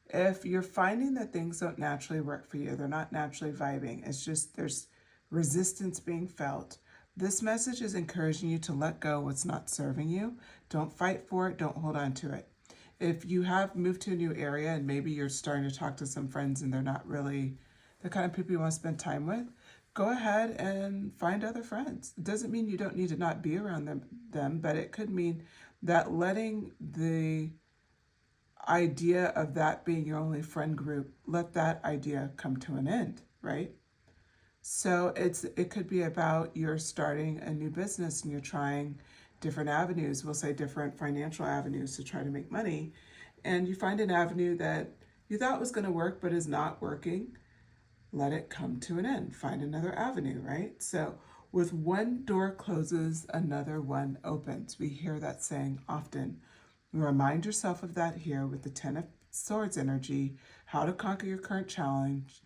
Speaker 1: If you're finding that things don't naturally work for you, they're not naturally vibing, it's just there's resistance being felt, this message is encouraging you to let go what's not serving you. Don't fight for it. Don't hold on to it. If you have moved to a new area and maybe you're starting to talk to some friends and they're not really the kind of people you want to spend time with, go ahead and find other friends. It doesn't mean you don't need to not be around them, but it could mean that letting the idea of that being your only friend group, let that idea come to an end, right? So it could be about you're starting a new business and you're trying different avenues, we'll say different financial avenues to try to make money, and you find an avenue that you thought was going to work but is not working. Let it come to an end. Find another avenue, right? So with one door closes, another one opens. We hear that saying often. Remind yourself of that here with the Ten of Swords energy, how to conquer your current challenge,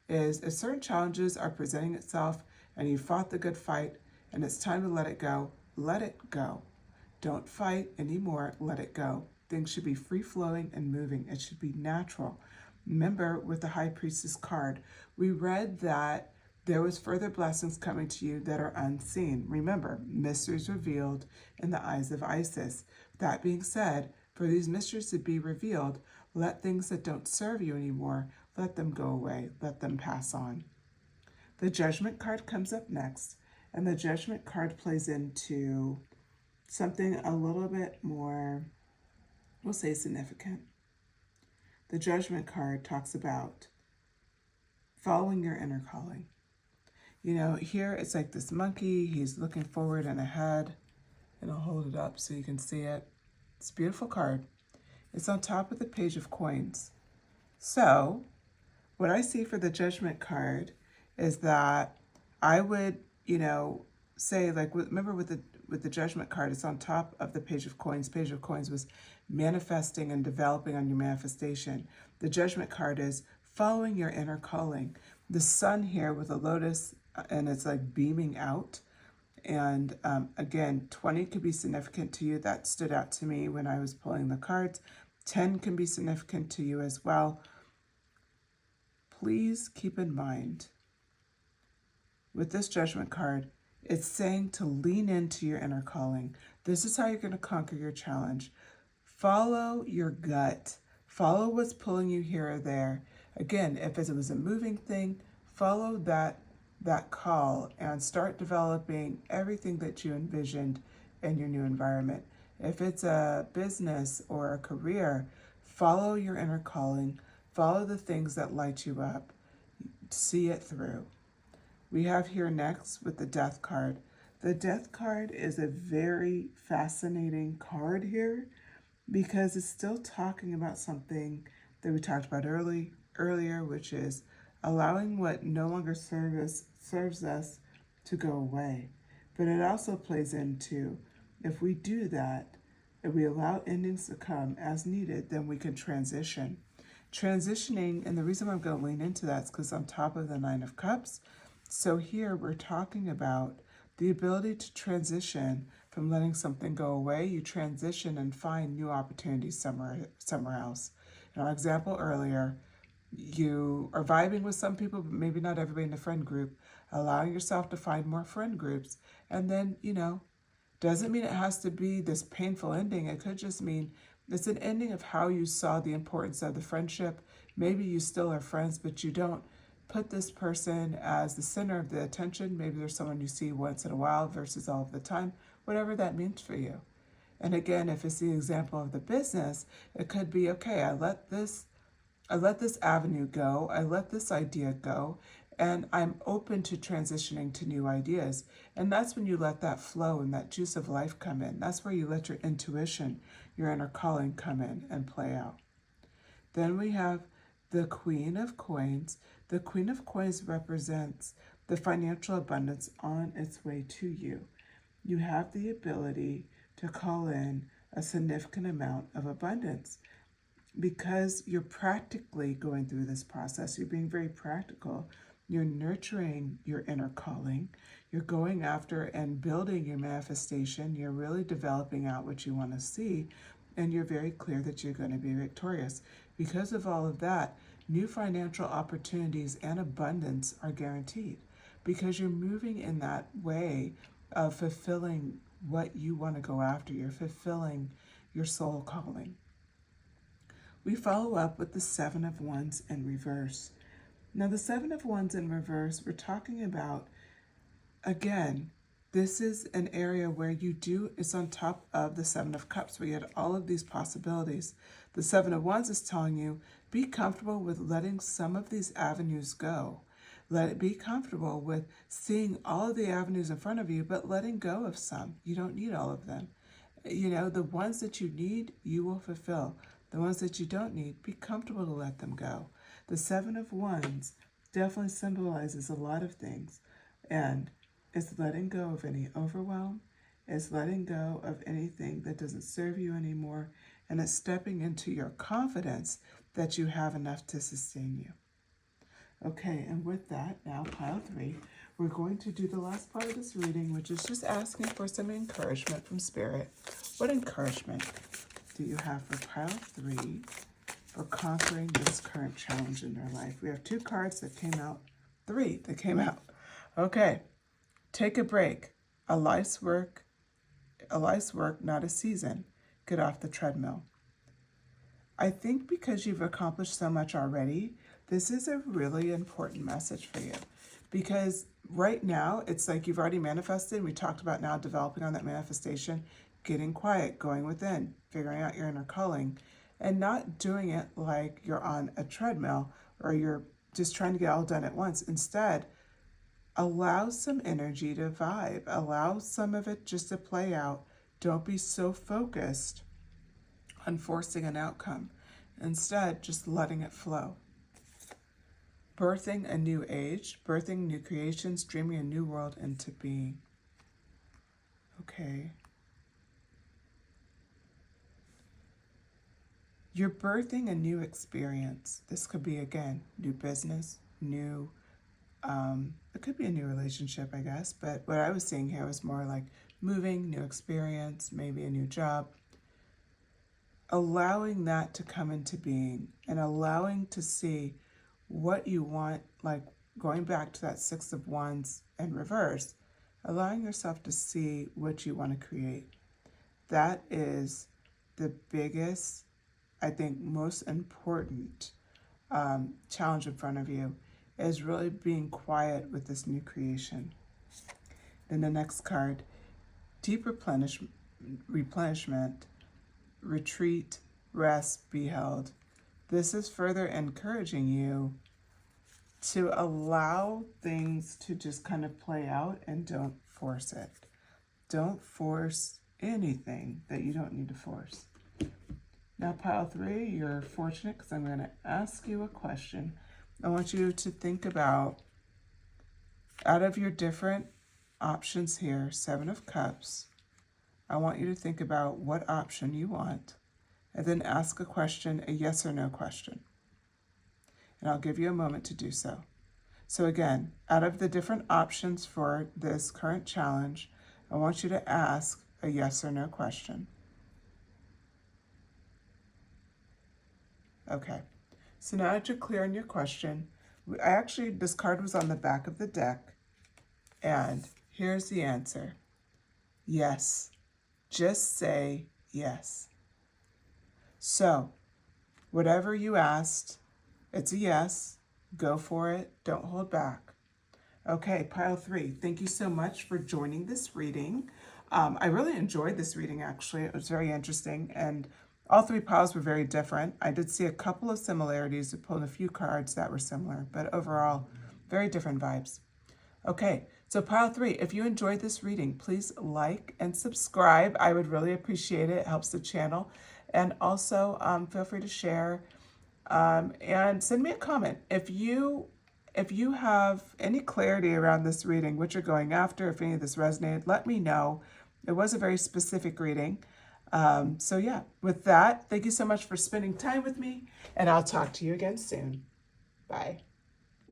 Speaker 1: is if certain challenges are presenting itself and you fought the good fight and it's time to let it go, let it go. Don't fight anymore, let it go. Things should be free-flowing and moving. It should be natural. Remember, with the High Priestess card, we read that there was further blessings coming to you that are unseen. Remember, mysteries revealed in the eyes of Isis. That being said, for these mysteries to be revealed, let things that don't serve you anymore, let them go away. Let them pass on. The Judgment card comes up next, and the Judgment card plays into something a little bit more, we'll say, significant. The Judgment card talks about following your inner calling. You know, here it's like this monkey, he's looking forward and ahead, and I'll hold it up so you can see it. It's a beautiful card. It's on top of the Page of Coins. So, what I see for the Judgment card is that I would, say, like, remember with the Judgment card, it's on top of the Page of Coins. Page of Coins was manifesting and developing on your manifestation. The Judgment card is following your inner calling. The sun here with a lotus, and it's like beaming out. And again, 20 could be significant to you. That stood out to me when I was pulling the cards. 10 can be significant to you as well. Please keep in mind, with this Judgment card, it's saying to lean into your inner calling. This is how you're going to conquer your challenge. Follow your gut. Follow what's pulling you here or there. Again, if it was a moving thing, follow that call and start developing everything that you envisioned in your new environment. If it's a business or a career, follow your inner calling. Follow the things that light you up. See it through. We have here next with the Death card. The Death card is a very fascinating card here because it's still talking about something that we talked about earlier, which is allowing what no longer serves us to go away. But it also plays into, if we do that, if we allow endings to come as needed, then we can transition. Transitioning, and the reason why I'm going to lean into that is because on top of the Nine of Cups, so here we're talking about the ability to transition from letting something go away. You transition and find new opportunities somewhere else. In our example earlier, you are vibing with some people, but maybe not everybody in the friend group, allowing yourself to find more friend groups. And then, doesn't mean it has to be this painful ending. It could just mean it's an ending of how you saw the importance of the friendship. Maybe you still are friends, but you don't put this person as the center of the attention. Maybe there's someone you see once in a while versus all of the time, whatever that means for you. And again, if it's the example of the business, it could be, okay, I let this avenue go, I let this idea go, and I'm open to transitioning to new ideas. And that's when you let that flow and that juice of life come in. That's where you let your intuition, your inner calling come in and play out. Then we have the Queen of Coins. The Queen of Coins represents the financial abundance on its way to you. You have the ability to call in a significant amount of abundance because you're practically going through this process. You're being very practical. You're nurturing your inner calling. You're going after and building your manifestation. You're really developing out what you want to see. And you're very clear that you're going to be victorious. Because of all of that, new financial opportunities and abundance are guaranteed because you're moving in that way of fulfilling what you want to go after. You're fulfilling your soul calling. We follow up with the Seven of Wands in reverse. Now, the Seven of Wands in reverse, we're talking about, again, this is an area where it's on top of the Seven of Cups, where you had all of these possibilities. The Seven of Wands is telling you, be comfortable with letting some of these avenues go. Let it be comfortable with seeing all of the avenues in front of you, but letting go of some. You don't need all of them. The ones that you need, you will fulfill. The ones that you don't need, be comfortable to let them go. The Seven of Wands definitely symbolizes a lot of things. And it's letting go of any overwhelm. It's letting go of anything that doesn't serve you anymore. and it's stepping into your confidence that you have enough to sustain you. Okay, and with that, now pile 3, we're going to do the last part of this reading, which is just asking for some encouragement from Spirit. What encouragement do you have for pile 3 for conquering this current challenge in their life? We have 2 cards that came out, 3 that came out. Okay, take a break. A life's work, not a season. Get off the treadmill. I think because you've accomplished so much already, this is a really important message for you. Because right now, it's like you've already manifested. We talked about now developing on that manifestation, getting quiet, going within, figuring out your inner calling, and not doing it like you're on a treadmill or you're just trying to get all done at once. Instead, allow some energy to vibe. Allow some of it just to play out. Don't be so focused on forcing an outcome. Instead, just letting it flow. Birthing a new age, birthing new creations, dreaming a new world into being. Okay. You're birthing a new experience. This could be, again, new business, new, it could be a new relationship, I guess. But what I was seeing here was more like moving, new experience, maybe a new job. Allowing that to come into being and allowing to see what you want, like going back to that 6 of Wands in reverse, allowing yourself to see what you want to create. That is the biggest, I think, most important challenge in front of you, is really being quiet with this new creation. Then the next card, deep replenishment, retreat, rest, be held. This is further encouraging you to allow things to just kind of play out and don't force it. Don't force anything that you don't need to force. Now, pile 3, you're fortunate because I'm going to ask you a question. I want you to think about, out of your different options here, 7 of Cups, I want you to think about what option you want, and then ask a question, a yes or no question. And I'll give you a moment to do so. So again, out of the different options for this current challenge, I want you to ask a yes or no question. Okay, so now that you're clear on your question, this card was on the back of the deck, and here's the answer. Yes. Just say yes. So, whatever you asked, it's a yes. Go for it. Don't hold back. Okay, pile 3. Thank you so much for joining this reading. I really enjoyed this reading, actually. It was very interesting, and all 3 piles were very different. I did see a couple of similarities. I pulled a few cards that were similar, but overall, very different vibes. Okay, so pile 3, if you enjoyed this reading, please like and subscribe. I would really appreciate it. It helps the channel. And also, feel free to share and send me a comment. If you have any clarity around this reading, what you're going after, if any of this resonated, let me know. It was a very specific reading. So yeah, with that, thank you so much for spending time with me, and I'll talk to you again soon. Bye.